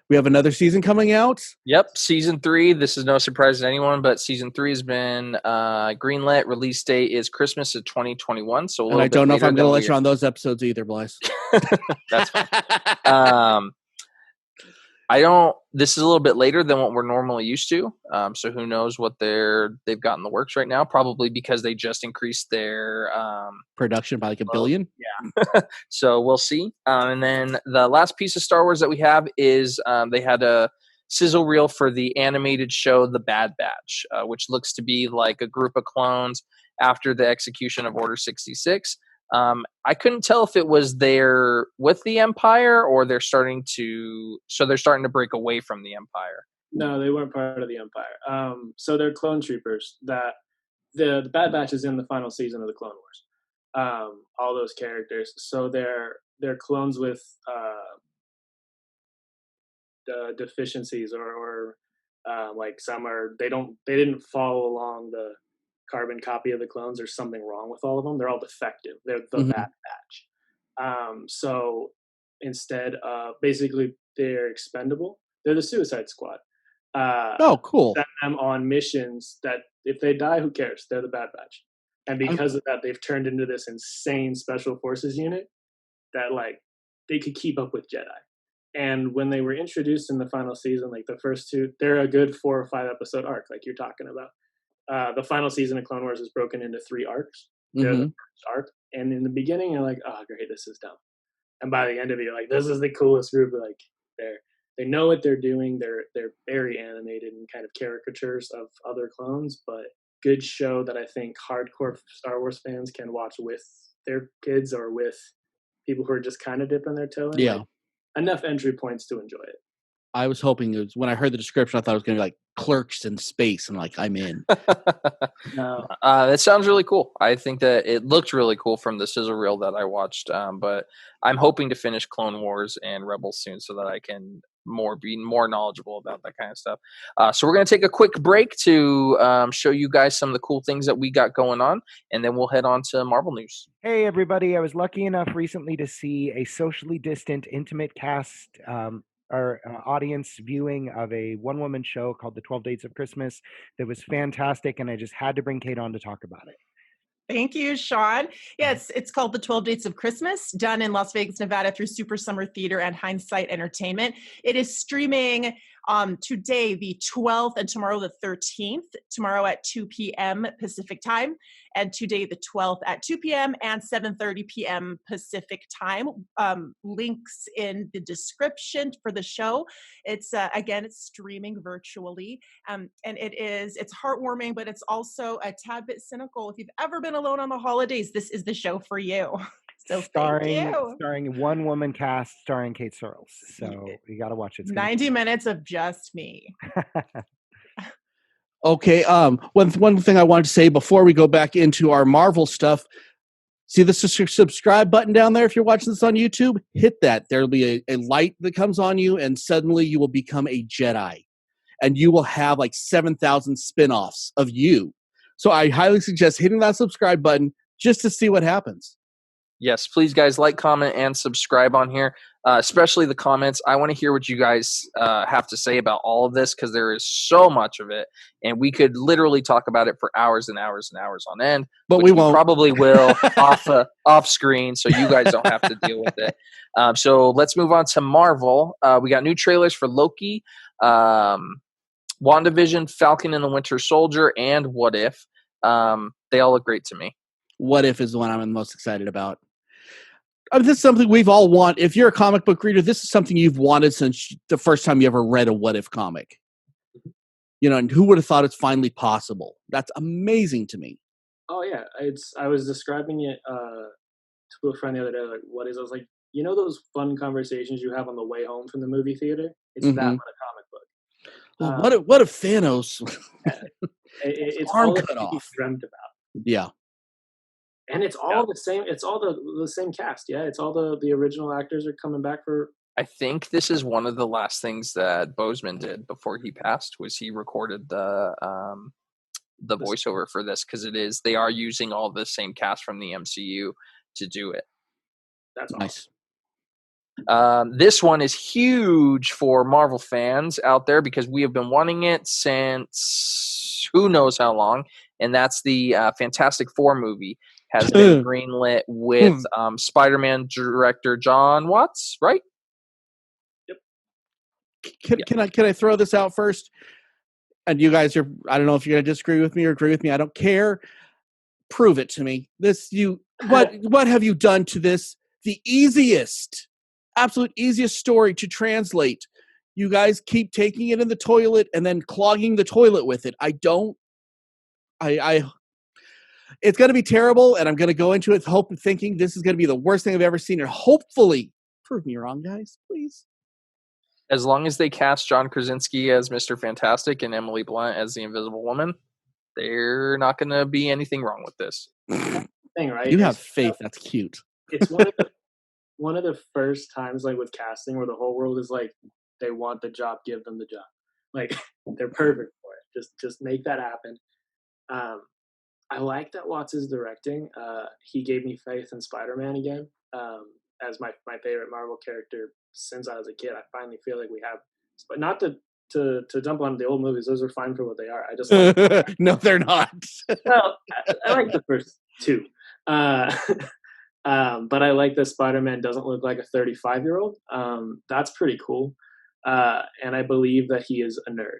we have another season coming out. Yep, season 3. This is no surprise to anyone, but season 3 has been greenlit. Release date is Christmas of 2021. So, and I don't know if I'm going to let you on those episodes either, Blythe. That's fine. This is a little bit later than what we're normally used to. So who knows what they've got in the works right now? Probably because they just increased their production by like $1 billion. Yeah. So we'll see. And then the last piece of Star Wars that we have is they had a sizzle reel for the animated show The Bad Batch, which looks to be like a group of clones after the execution of Order 66. I couldn't tell if it was there with the Empire or they're starting to break away from the Empire. No, they weren't part of the Empire. So they're clone troopers that the Bad Batch is in the final season of the Clone Wars. All those characters. So they're clones with deficiencies or like some they didn't follow along the carbon copy of the clones. There's something wrong with all of them. They're all defective. They're the Bad Batch. So instead, basically, they're expendable. They're the Suicide Squad. Cool. Send them on missions that if they die, who cares? They're the Bad Batch. And because of that, they've turned into this insane special forces unit that, like, they could keep up with Jedi. And when they were introduced in the final season, like the first two, they're a good 4 or 5 episode arc, like you're talking about. The final season of Clone Wars is broken into 3 arcs. They're the first arc. And in the beginning, you're like, oh, great, this is dumb. And by the end of it, you're like, this is the coolest group. Like, they know what they're doing. They're very animated and kind of caricatures of other clones, but good show that I think hardcore Star Wars fans can watch with their kids or with people who are just kind of dipping their toe in. Yeah. Like, enough entry points to enjoy it. I was hoping when I heard the description, I thought it was going to be like Clerks in space. And like, I'm in. No. That sounds really cool. I think that it looked really cool from the sizzle reel that I watched. But I'm hoping to finish Clone Wars and Rebels soon so that I can be more knowledgeable about that kind of stuff. So we're going to take a quick break to show you guys some of the cool things that we got going on, and then we'll head on to Marvel news. Hey, everybody. I was lucky enough recently to see a socially distant, intimate cast audience viewing of a one-woman show called The 12 Dates of Christmas that was fantastic, and I just had to bring Kate on to talk about it. Thank you, Sean. Yes, it's called The 12 Dates of Christmas, done in Las Vegas, Nevada through Super Summer Theater and Hindsight Entertainment. It is streaming today, the 12th, and tomorrow, the 13th, tomorrow at 2 p.m. Pacific time, and today, the 12th, at 2 p.m. and 7:30 p.m. Pacific time. Links in the description for the show. It's, again, it's streaming virtually, and it's heartwarming, but it's also a tad bit cynical. If you've ever been alone on the holidays, this is the show for you. So starring one woman cast, starring Kate Searles. So you got to watch it. It's 90 minutes of just me. Okay. One thing I wanted to say before we go back into our Marvel stuff. See the subscribe button down there? If you're watching this on YouTube, hit that. There'll be a light that comes on you, and suddenly you will become a Jedi, and you will have like 7,000 spinoffs of you. So I highly suggest hitting that subscribe button just to see what happens. Yes, please, guys, like, comment, and subscribe on here. especially the comments. I want to hear what you guys have to say about all of this, because there is so much of it, and we could literally talk about it for hours and hours and hours on end. But which we won't. Probably will off screen, so you guys don't have to deal with it. So let's move on to Marvel. We got new trailers for Loki, WandaVision, Falcon and the Winter Soldier, and What If. They all look great to me. What If is the one I'm the most excited about. I mean, this is something we've all wanted. If you're a comic book reader, this is something you've wanted since the first time you ever read a What If comic. And who would have thought it's finally possible? That's amazing to me. Oh yeah, I was describing it to a friend the other day. Like, what is? I was like, those fun conversations you have on the way home from the movie theater. It's that on a comic book. Well, what if Thanos? It's arm all cut that you off. dreamt about. Yeah. And it's all the same. It's all the same cast. Yeah, it's all the original actors are coming back for. I think this is one of the last things that Boseman did before he passed. Was he recorded the voiceover for this, because they are using all the same cast from the MCU to do it. That's nice. Awesome. This one is huge for Marvel fans out there, because we have been wanting it since who knows how long, and that's the Fantastic Four movie. Has been greenlit with Spider-Man director John Watts, right? Yep. Can I throw this out first? And you guys I don't know if you're going to disagree with me or agree with me. I don't care. Prove it to me. What have you done to this? The absolute easiest story to translate. You guys keep taking it in the toilet and then clogging the toilet with it. It's going to be terrible, and I'm going to go into it thinking this is going to be the worst thing I've ever seen, and hopefully prove me wrong, guys, please. As long as they cast John Krasinski as Mr. Fantastic and Emily Blunt as the Invisible Woman, they're not going to be anything wrong with this. Thing, right? You have faith. That's cute. It's one of the first times, like with casting, where the whole world is like, they want the job, give them the job. Like, they're perfect for it. Just make that happen. I like that Watts is directing. He gave me faith in Spider-Man again, as my favorite Marvel character since I was a kid. I finally feel like we have, but not to dump on the old movies. Those are fine for what they are. I just like no, they're not. Well, I like the first two, but I like that Spider-Man doesn't look like a 35-year-old. That's pretty cool, and I believe that he is a nerd.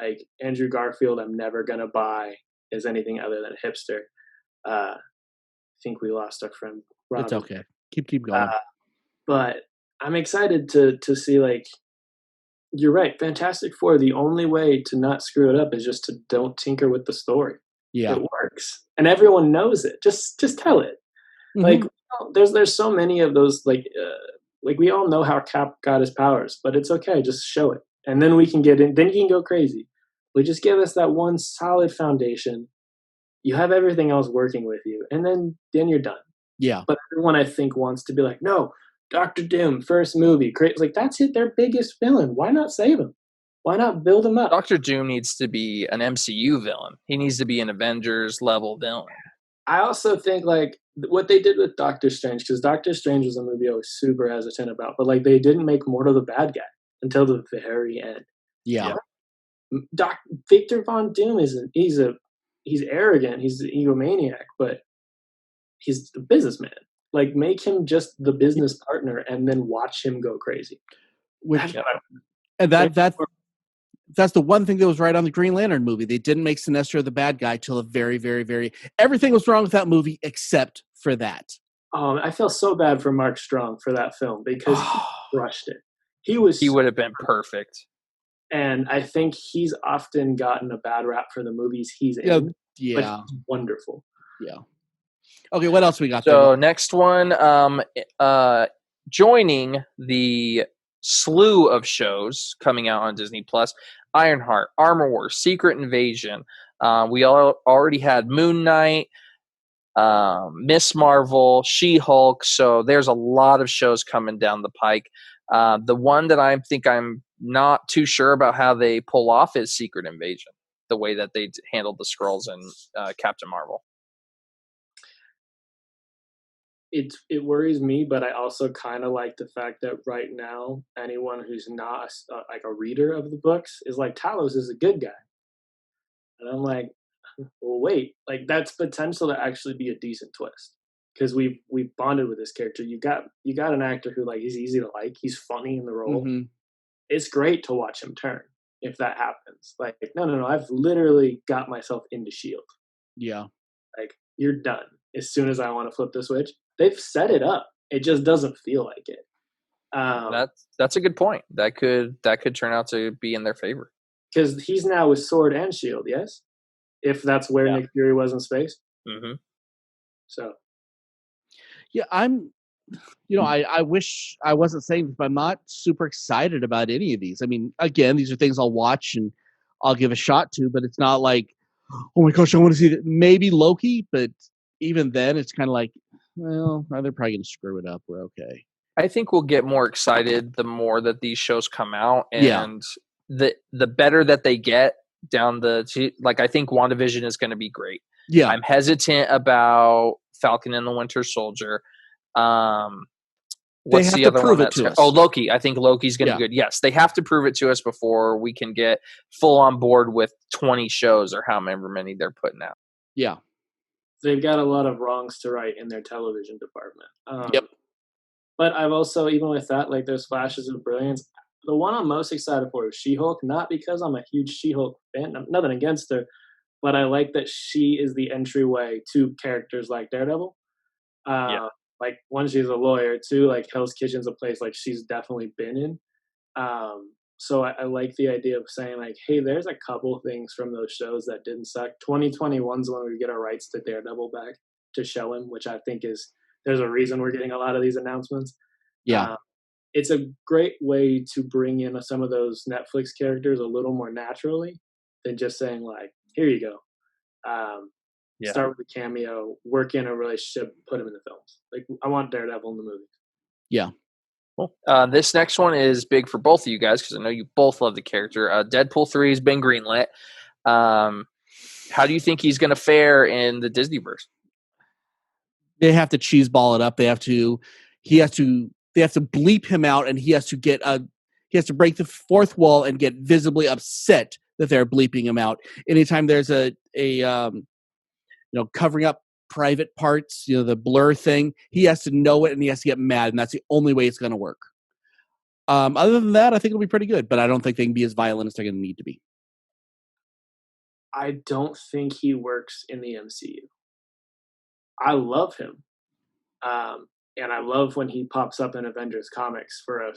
Like Andrew Garfield, I'm never gonna buy as anything other than hipster. I think we lost our friend Rob. It's okay. Keep going. But I'm excited to see, like, you're right, Fantastic Four, the only way to not screw it up is just to don't tinker with the story. Yeah. It works. And everyone knows it. Just tell it. Mm-hmm. Like, there's so many of those, like we all know how Cap got his powers, but it's okay, just show it. And then we can get in, then you can go crazy. But just give us that one solid foundation. You have everything else working with you, and then you're done. Yeah. But everyone, I think, wants to be like, no, Doctor Doom, first movie, like that's it, their biggest villain. Why not save him? Why not build him up? Doctor Doom needs to be an MCU villain. He needs to be an Avengers level villain. I also think like what they did with Doctor Strange, because Doctor Strange was a movie I was super hesitant about, but like they didn't make Mordo the bad guy until the very end. Yeah. Victor Von Doom he's arrogant, he's an egomaniac, but he's the businessman. Like, make him just the business partner and then watch him go crazy. That's the one thing that was right on the Green Lantern movie. They didn't make Sinestro the bad guy till the very, very, very. Everything was wrong with that movie except for that. I feel so bad for Mark Strong for that film because he crushed it. He would have been perfect. And I think he's often gotten a bad rap for the movies he's in. Yeah. But he's wonderful. Yeah. Okay, what else we got? So next one, joining the slew of shows coming out on Disney Plus: Ironheart, Armor Wars, Secret Invasion. We already had Moon Knight, Miss Marvel, She-Hulk. So there's a lot of shows coming down the pike. The one that I think I'm not too sure about how they pull off is Secret Invasion, the way that they handled the Skrulls and Captain Marvel. it worries me, but I also kind of like the fact that right now anyone who's not like a reader of the books is like Talos is a good guy, and I'm like, well, wait, like that's potential to actually be a decent twist because we've bonded with this character. You got an actor who like he's easy to like, he's funny in the role. Mm-hmm. It's great to watch him turn if that happens. Like no, I've literally got myself into Shield. Yeah. Like you're done as soon as I want to flip the switch. They've set it up. It just doesn't feel like it. That's a good point. That could turn out to be in their favor. Because he's now with Sword and Shield, yes? If that's where Nick Fury was in space. Mm-hmm. So. Yeah, I wish I wasn't saying this, but I'm not super excited about any of these. I mean, again, these are things I'll watch and I'll give a shot to, but it's not like, oh my gosh, I want to see that. Maybe Loki, but even then, it's kind of like, well, they're probably going to screw it up. We're okay. I think we'll get more excited the more that these shows come out, and the better that they get down like I think WandaVision is going to be great. Yeah, I'm hesitant about Falcon and the Winter Soldier. What's the other one that's Loki. I think Loki's going to be good. Yes, they have to prove it to us before we can get full on board with 20 shows or however many they're putting out. Yeah. They've got a lot of wrongs to right in their television department. Yep. But I've also, even with that, like there's flashes of brilliance. The one I'm most excited for is She-Hulk, not because I'm a huge She-Hulk fan, nothing against her, but I like that she is the entryway to characters like Daredevil. Like, one, she's a lawyer. Two, like, Hell's Kitchen's a place, like, she's definitely been in. So I like the idea of saying, like, hey, there's a couple things from those shows that didn't suck. 2021's when we get our rights to Daredevil back to show him, which I think there's a reason we're getting a lot of these announcements. Yeah. It's a great way to bring in some of those Netflix characters a little more naturally than just saying, like, here you go. Start with a cameo, work in a relationship, put him in the films. Like, I want Daredevil in the movies. Yeah. Cool. This next one is big for both of you guys because I know you both love the character. Deadpool 3 has been greenlit. How do you think he's going to fare in the Disneyverse? They have to cheeseball it up. They have to bleep him out, and he has to break the fourth wall and get visibly upset that they're bleeping him out. Anytime there's a covering up private parts, the blur thing, he has to know it and he has to get mad, and that's the only way it's going to work. Other than that, I think it'll be pretty good, but I don't think they can be as violent as they're going to need to be. I don't think he works in the MCU. I love him. And I love when he pops up in Avengers comics for a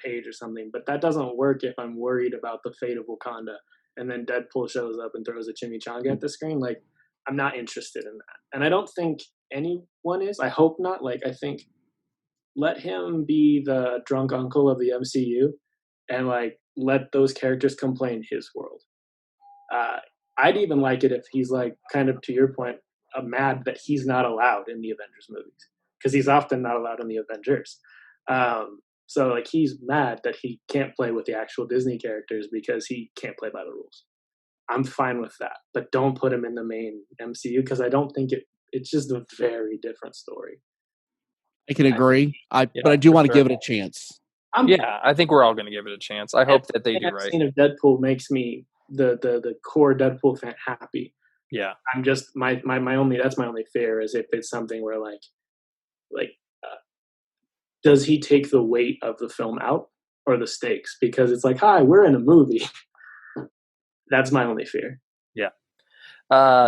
page or something, but that doesn't work if I'm worried about the fate of Wakanda and then Deadpool shows up and throws a chimichanga at the screen. Like, I'm not interested in that. And I don't think anyone is. I hope not. Like, I think let him be the drunk uncle of the MCU and, like, let those characters come play in his world. I'd even like it if he's, like, kind of to your point, mad that he's not allowed in the Avengers movies, because he's often not allowed in the Avengers. So, like, he's mad that he can't play with the actual Disney characters because he can't play by the rules. I'm fine with that, but don't put him in the main MCU because I don't think it's just a very different story. I can agree, but I do want to give it a chance. I think we're all going to give it a chance. I hope that they do right. Scene of Deadpool makes me the core Deadpool fan happy. Yeah, I'm just my only fear is if it's something where like does he take the weight of the film out or the stakes, because it's like, hi, we're in a movie. That's my only fear. Yeah.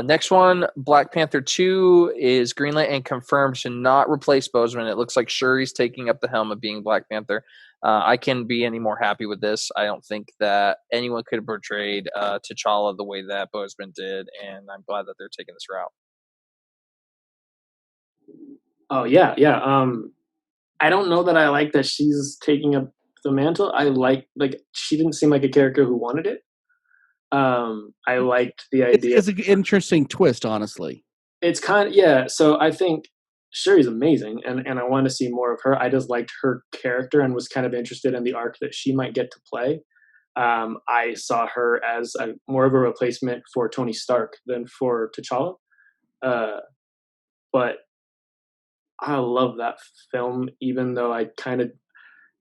Next one, Black Panther 2 is greenlit and confirmed to not replace Boseman. It looks like Shuri's taking up the helm of being Black Panther. I can't be any more happy with this. I don't think that anyone could have portrayed T'Challa the way that Boseman did, and I'm glad that they're taking this route. Oh, yeah. I don't know that I like that she's taking up the mantle. I like she didn't seem like a character who wanted it. I liked the idea. It's an interesting twist, honestly. It's kind of, so I think Shuri's amazing, and I want to see more of her. I just liked her character and was kind of interested in the arc that she might get to play. I saw her as more of a replacement for Tony Stark than for T'Challa. But I love that film, even though I kind of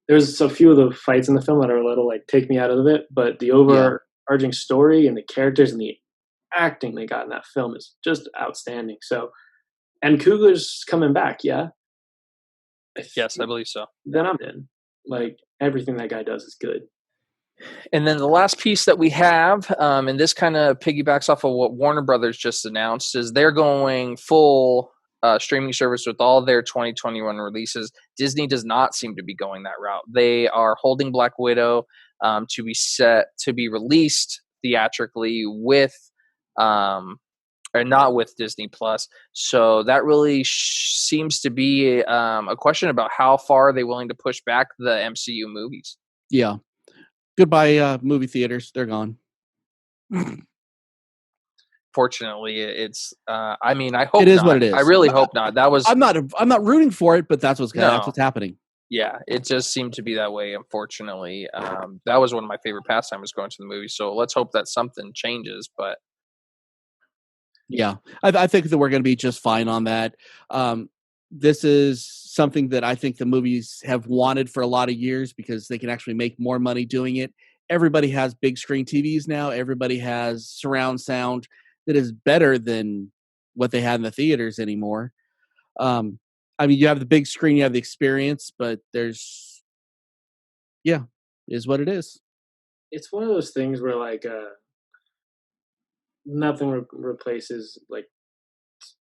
there's a few of the fights in the film that are a little like take me out of it, but the overarching story and the characters and the acting they got in that film is just outstanding. So, and Coogler's coming back, yeah. Yes, I believe so. Then I'm in. Like everything that guy does is good. And then the last piece that we have, and this kind of piggybacks off of what Warner Brothers just announced, is they're going full streaming service with all their 2021 releases. Disney does not seem to be going that route. They are holding Black Widow to be released theatrically with, or not with Disney Plus. So that really seems to be a question about how far are they willing to push back the MCU movies. Yeah. Goodbye, movie theaters. They're gone. Fortunately, it's. I mean, I hope it is not. what it is. I really hope not. That was. I'm not rooting for it, but that's what's happening. Yeah, it just seemed to be that way. Unfortunately, that was one of my favorite pastimes, going to the movie. So let's hope that something changes. But yeah, I think that we're going to be just fine on that. This is something that I think the movies have wanted for a lot of years because they can actually make more money doing it. Everybody has big screen TVs now. Everybody has surround sound that is better than what they had in the theaters anymore. I mean, you have the big screen, you have the experience, but is what it is. It's one of those things where like nothing replaces like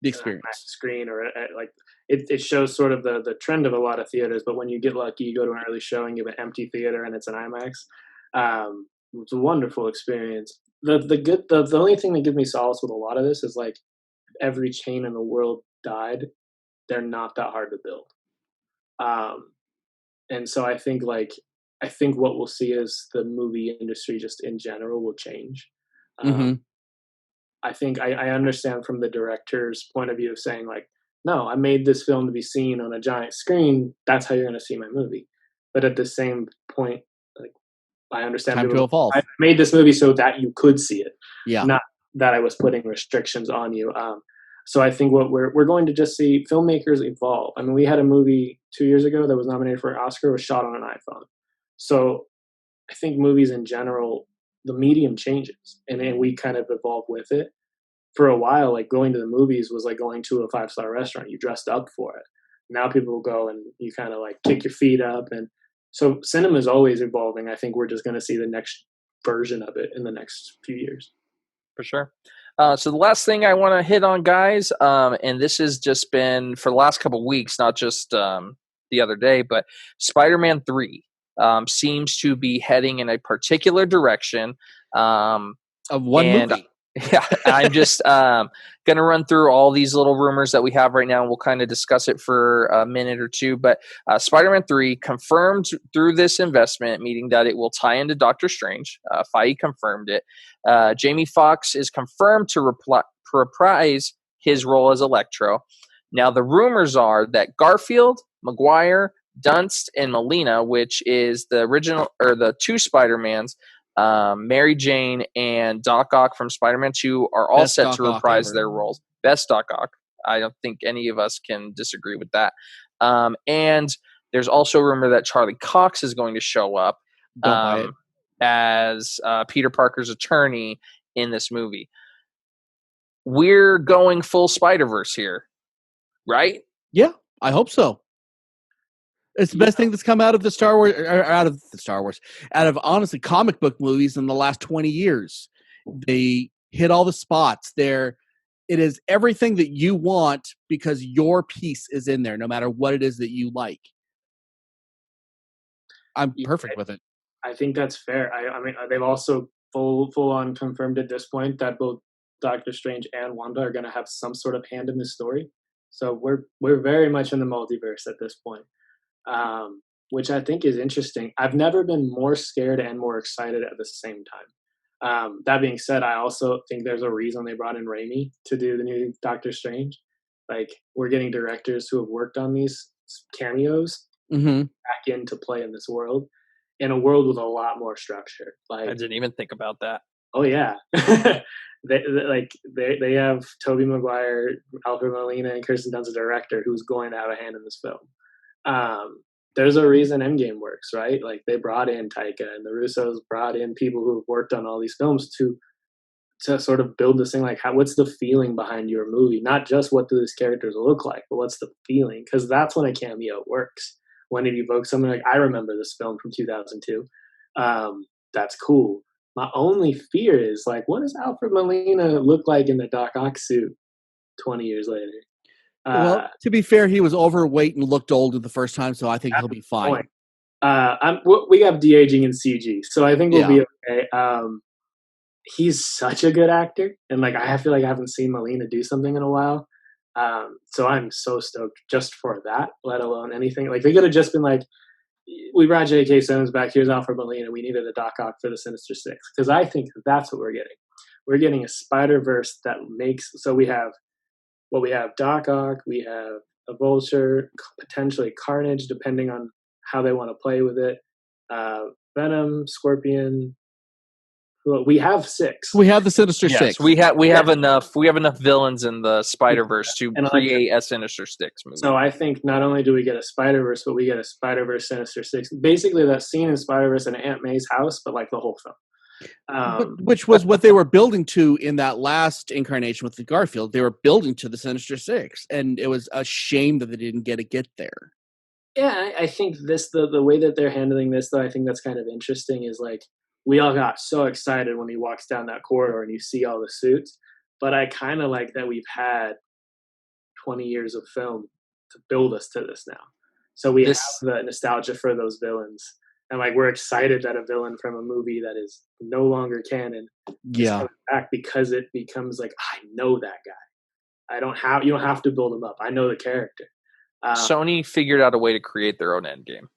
the experience screen or like it shows sort of the trend of a lot of theaters. But when you get lucky, you go to an early showing of an empty theater and it's an IMAX. It's a wonderful experience. The only thing that gives me solace with a lot of this is like every chain in the world died. They're not that hard to build. And so I think what we'll see is the movie industry just in general will change. I think I understand from the director's point of view of saying like, no, I made this film to be seen on a giant screen. That's how you're going to see my movie. But at the same point, like I understand time to evolve. I made this movie so that you could see it, yeah, not that I was putting restrictions on you. So I think what we're going to just see filmmakers evolve. I mean, we had a movie 2 years ago that was nominated for an Oscar, was shot on an iPhone. So I think movies in general, the medium changes, and we kind of evolve with it. For a while, like going to the movies was like going to a 5-star restaurant. You dressed up for it. Now people will go and you kind of like kick your feet up. And so cinema is always evolving. I think we're just going to see the next version of it in the next few years. For sure. So the last thing I want to hit on, guys, and this has just been for the last couple of weeks, not just the other day, but Spider-Man 3 seems to be heading in a particular direction. Of one movie. Yeah, I'm just going to run through all these little rumors that we have right now, and we'll kind of discuss it for a minute or two. But Spider-Man 3 confirmed through this investment meeting that it will tie into Doctor Strange. Feige confirmed it. Jamie Foxx is confirmed to reprise his role as Electro. Now, the rumors are that Garfield, Maguire, Dunst, and Molina, which is the original or the two Spider-Mans, Mary Jane and Doc Ock from Spider-Man 2 are all set to reprise their roles. Best Doc Ock. I don't think any of us can disagree with that. And there's also a rumor that Charlie Cox is going to show up as Peter Parker's attorney in this movie. We're going full Spider-Verse here, right? Yeah, I hope so. It's the best thing that's come out of out of honestly comic book movies in the last 20 years. They hit all the spots there. It is everything that you want because your piece is in there, no matter what it is that you like. I'm perfect with it. I think that's fair. I mean, they've also full on confirmed at this point that both Doctor Strange and Wanda are going to have some sort of hand in this story. So we're very much in the multiverse at this point. Which I think is interesting. I've never been more scared and more excited at the same time. That being said, I also think there's a reason they brought in Raimi to do the new Doctor Strange. Like, we're getting directors who have worked on these cameos back into play in this world, in a world with a lot more structure. Like, I didn't even think about that. Oh yeah. They have Tobey Maguire, Alfred Molina, and Kirsten Dunst, a director, who's going to have a hand in this film. There's a reason Endgame works, right? Like they brought in Taika and the Russos brought in people who have worked on all these films to sort of build this thing. Like, what's the feeling behind your movie? Not just what do these characters look like, but what's the feeling? Because that's when a cameo works. When it evokes something like, I remember this film from 2002. That's cool. My only fear is like, what does Alfred Molina look like in the Doc Ock suit 20 years later? Well, to be fair, he was overweight and looked old the first time, so I think he'll be fine. We have de-aging in CG, so I think we'll be okay. He's such a good actor, and like I feel like I haven't seen Molina do something in a while. So I'm so stoked just for that, let alone anything. Like they could have just been like, we brought J.K. Simmons back, here's Alfred Molina, we needed a Doc Ock for the Sinister Six. Because I think that's what we're getting. We're getting a Spider-Verse that makes, so we have Doc Ock, we have a Vulture, potentially Carnage, depending on how they want to play with it. Venom, Scorpion. Well, we have 6. We have the Sinister Six. We have enough villains in the Spider-Verse to create a Sinister Six movie. So I think not only do we get a Spider-Verse, but we get a Spider-Verse Sinister Six. Basically that scene in Spider-Verse in Aunt May's house, but like the whole film. Which was what they were building to in that last incarnation with the Garfield. They were building to the Sinister Six, and it was a shame that they didn't get there. Yeah, I think the way that they're handling this, though, I think that's kind of interesting. Is like we all got so excited when he walks down that corridor and you see all the suits, but I kind of like that we've had 20 years of film to build us to this now. So we have the nostalgia for those villains. And like we're excited that a villain from a movie that is no longer canon is coming back, because it becomes like, I know that guy. You don't have to build him up. I know the character. Sony figured out a way to create their own Endgame.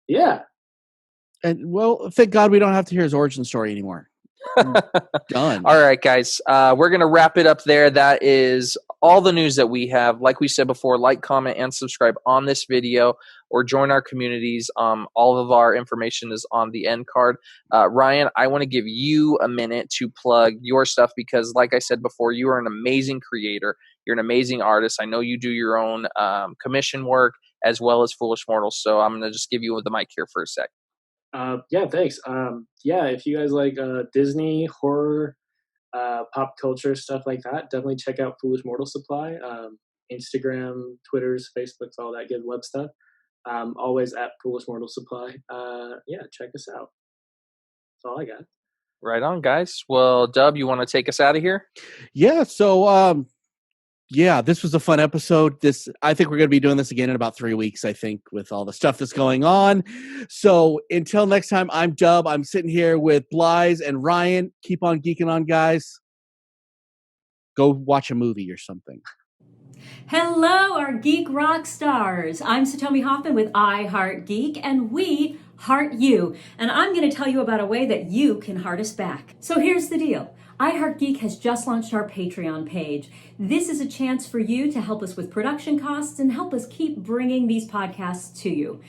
Yeah. And well, thank God we don't have to hear his origin story anymore. Done. All right, guys. We're going to wrap it up there. That is all the news that we have. Like we said before, like, comment, and subscribe on this video or join our communities. All of our information is on the end card. Ryan, I want to give you a minute to plug your stuff because, like I said before, you are an amazing creator. You're an amazing artist. I know you do your own commission work as well as Foolish Mortals. So I'm going to just give you the mic here for a sec. Yeah, thanks. If you guys like Disney, horror, pop culture, stuff like that, definitely check out Foolish Mortal Supply. Instagram, Twitters, Facebooks, all that good web stuff. Always at Foolish Mortal Supply. Check us out. That's all I got. Right on, guys. Well, Dub, you want to take us out of here? Yeah, so this was a fun episode. I think we're going to be doing this again in about 3 weeks, I think, with all the stuff that's going on. So until next time, I'm Dub. I'm sitting here with Blythe and Ryan. Keep on geeking on, guys. Go watch a movie or something. Hello, our geek rock stars. I'm Satomi Hoffman with I Heart Geek, and we heart you. And I'm going to tell you about a way that you can heart us back. So here's the deal. I Heart Geek has just launched our Patreon page. This is a chance for you to help us with production costs and help us keep bringing these podcasts to you.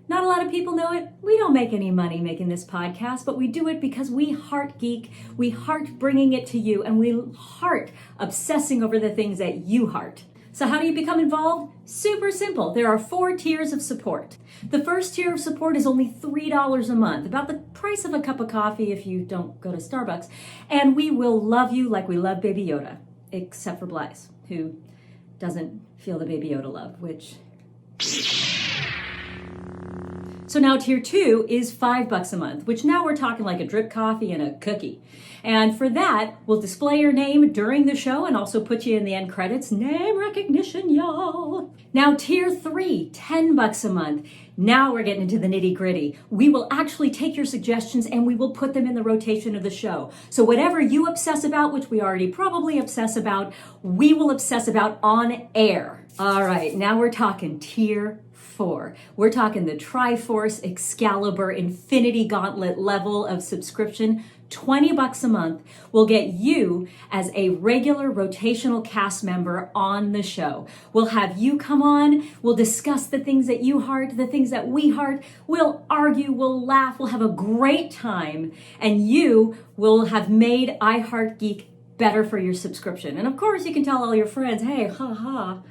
Not a lot of people know it. We don't make any money making this podcast, but we do it because we heart geek. We heart bringing it to you, and we heart obsessing over the things that you heart. So how do you become involved? Super simple. There are 4 tiers of support. The first tier of support is only $3 a month, about the price of a cup of coffee if you don't go to Starbucks. And we will love you like we love Baby Yoda, except for Blythe, who doesn't feel the Baby Yoda love, which... So now tier 2 is $5 a month, which now we're talking like a drip coffee and a cookie. And for that, we'll display your name during the show and also put you in the end credits. Name recognition, y'all. Now tier 3, $10 a month. Now we're getting into the nitty gritty. We will actually take your suggestions and we will put them in the rotation of the show. So whatever you obsess about, which we already probably obsess about, we will obsess about on air. All right, now we're talking tier 4. We're talking the Triforce Excalibur Infinity Gauntlet level of subscription. $20 a month will get you as a regular rotational cast member on the show. We'll have you come on, we'll discuss the things that you heart, the things that we heart, we'll argue, we'll laugh, we'll have a great time, and you will have made iHeart Geek better for your subscription. And of course, you can tell all your friends, hey, haha,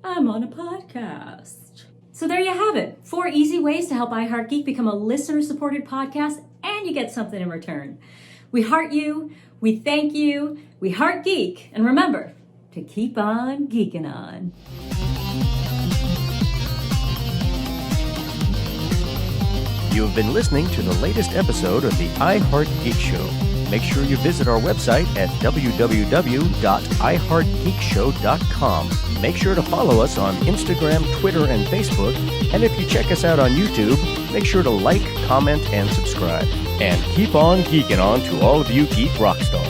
I'm on a podcast. So there you have it. 4 easy ways to help iHeart Geek become a listener-supported podcast, and you get something in return. We heart you, we thank you, we heart geek, and remember to keep on geeking on. You have been listening to the latest episode of the iHeart Geek Show. Make sure you visit our website at www.iheartgeekshow.com. Make sure to follow us on Instagram, Twitter, and Facebook. And if you check us out on YouTube, make sure to like, comment, and subscribe. And keep on geeking on to all of you geek rock stars.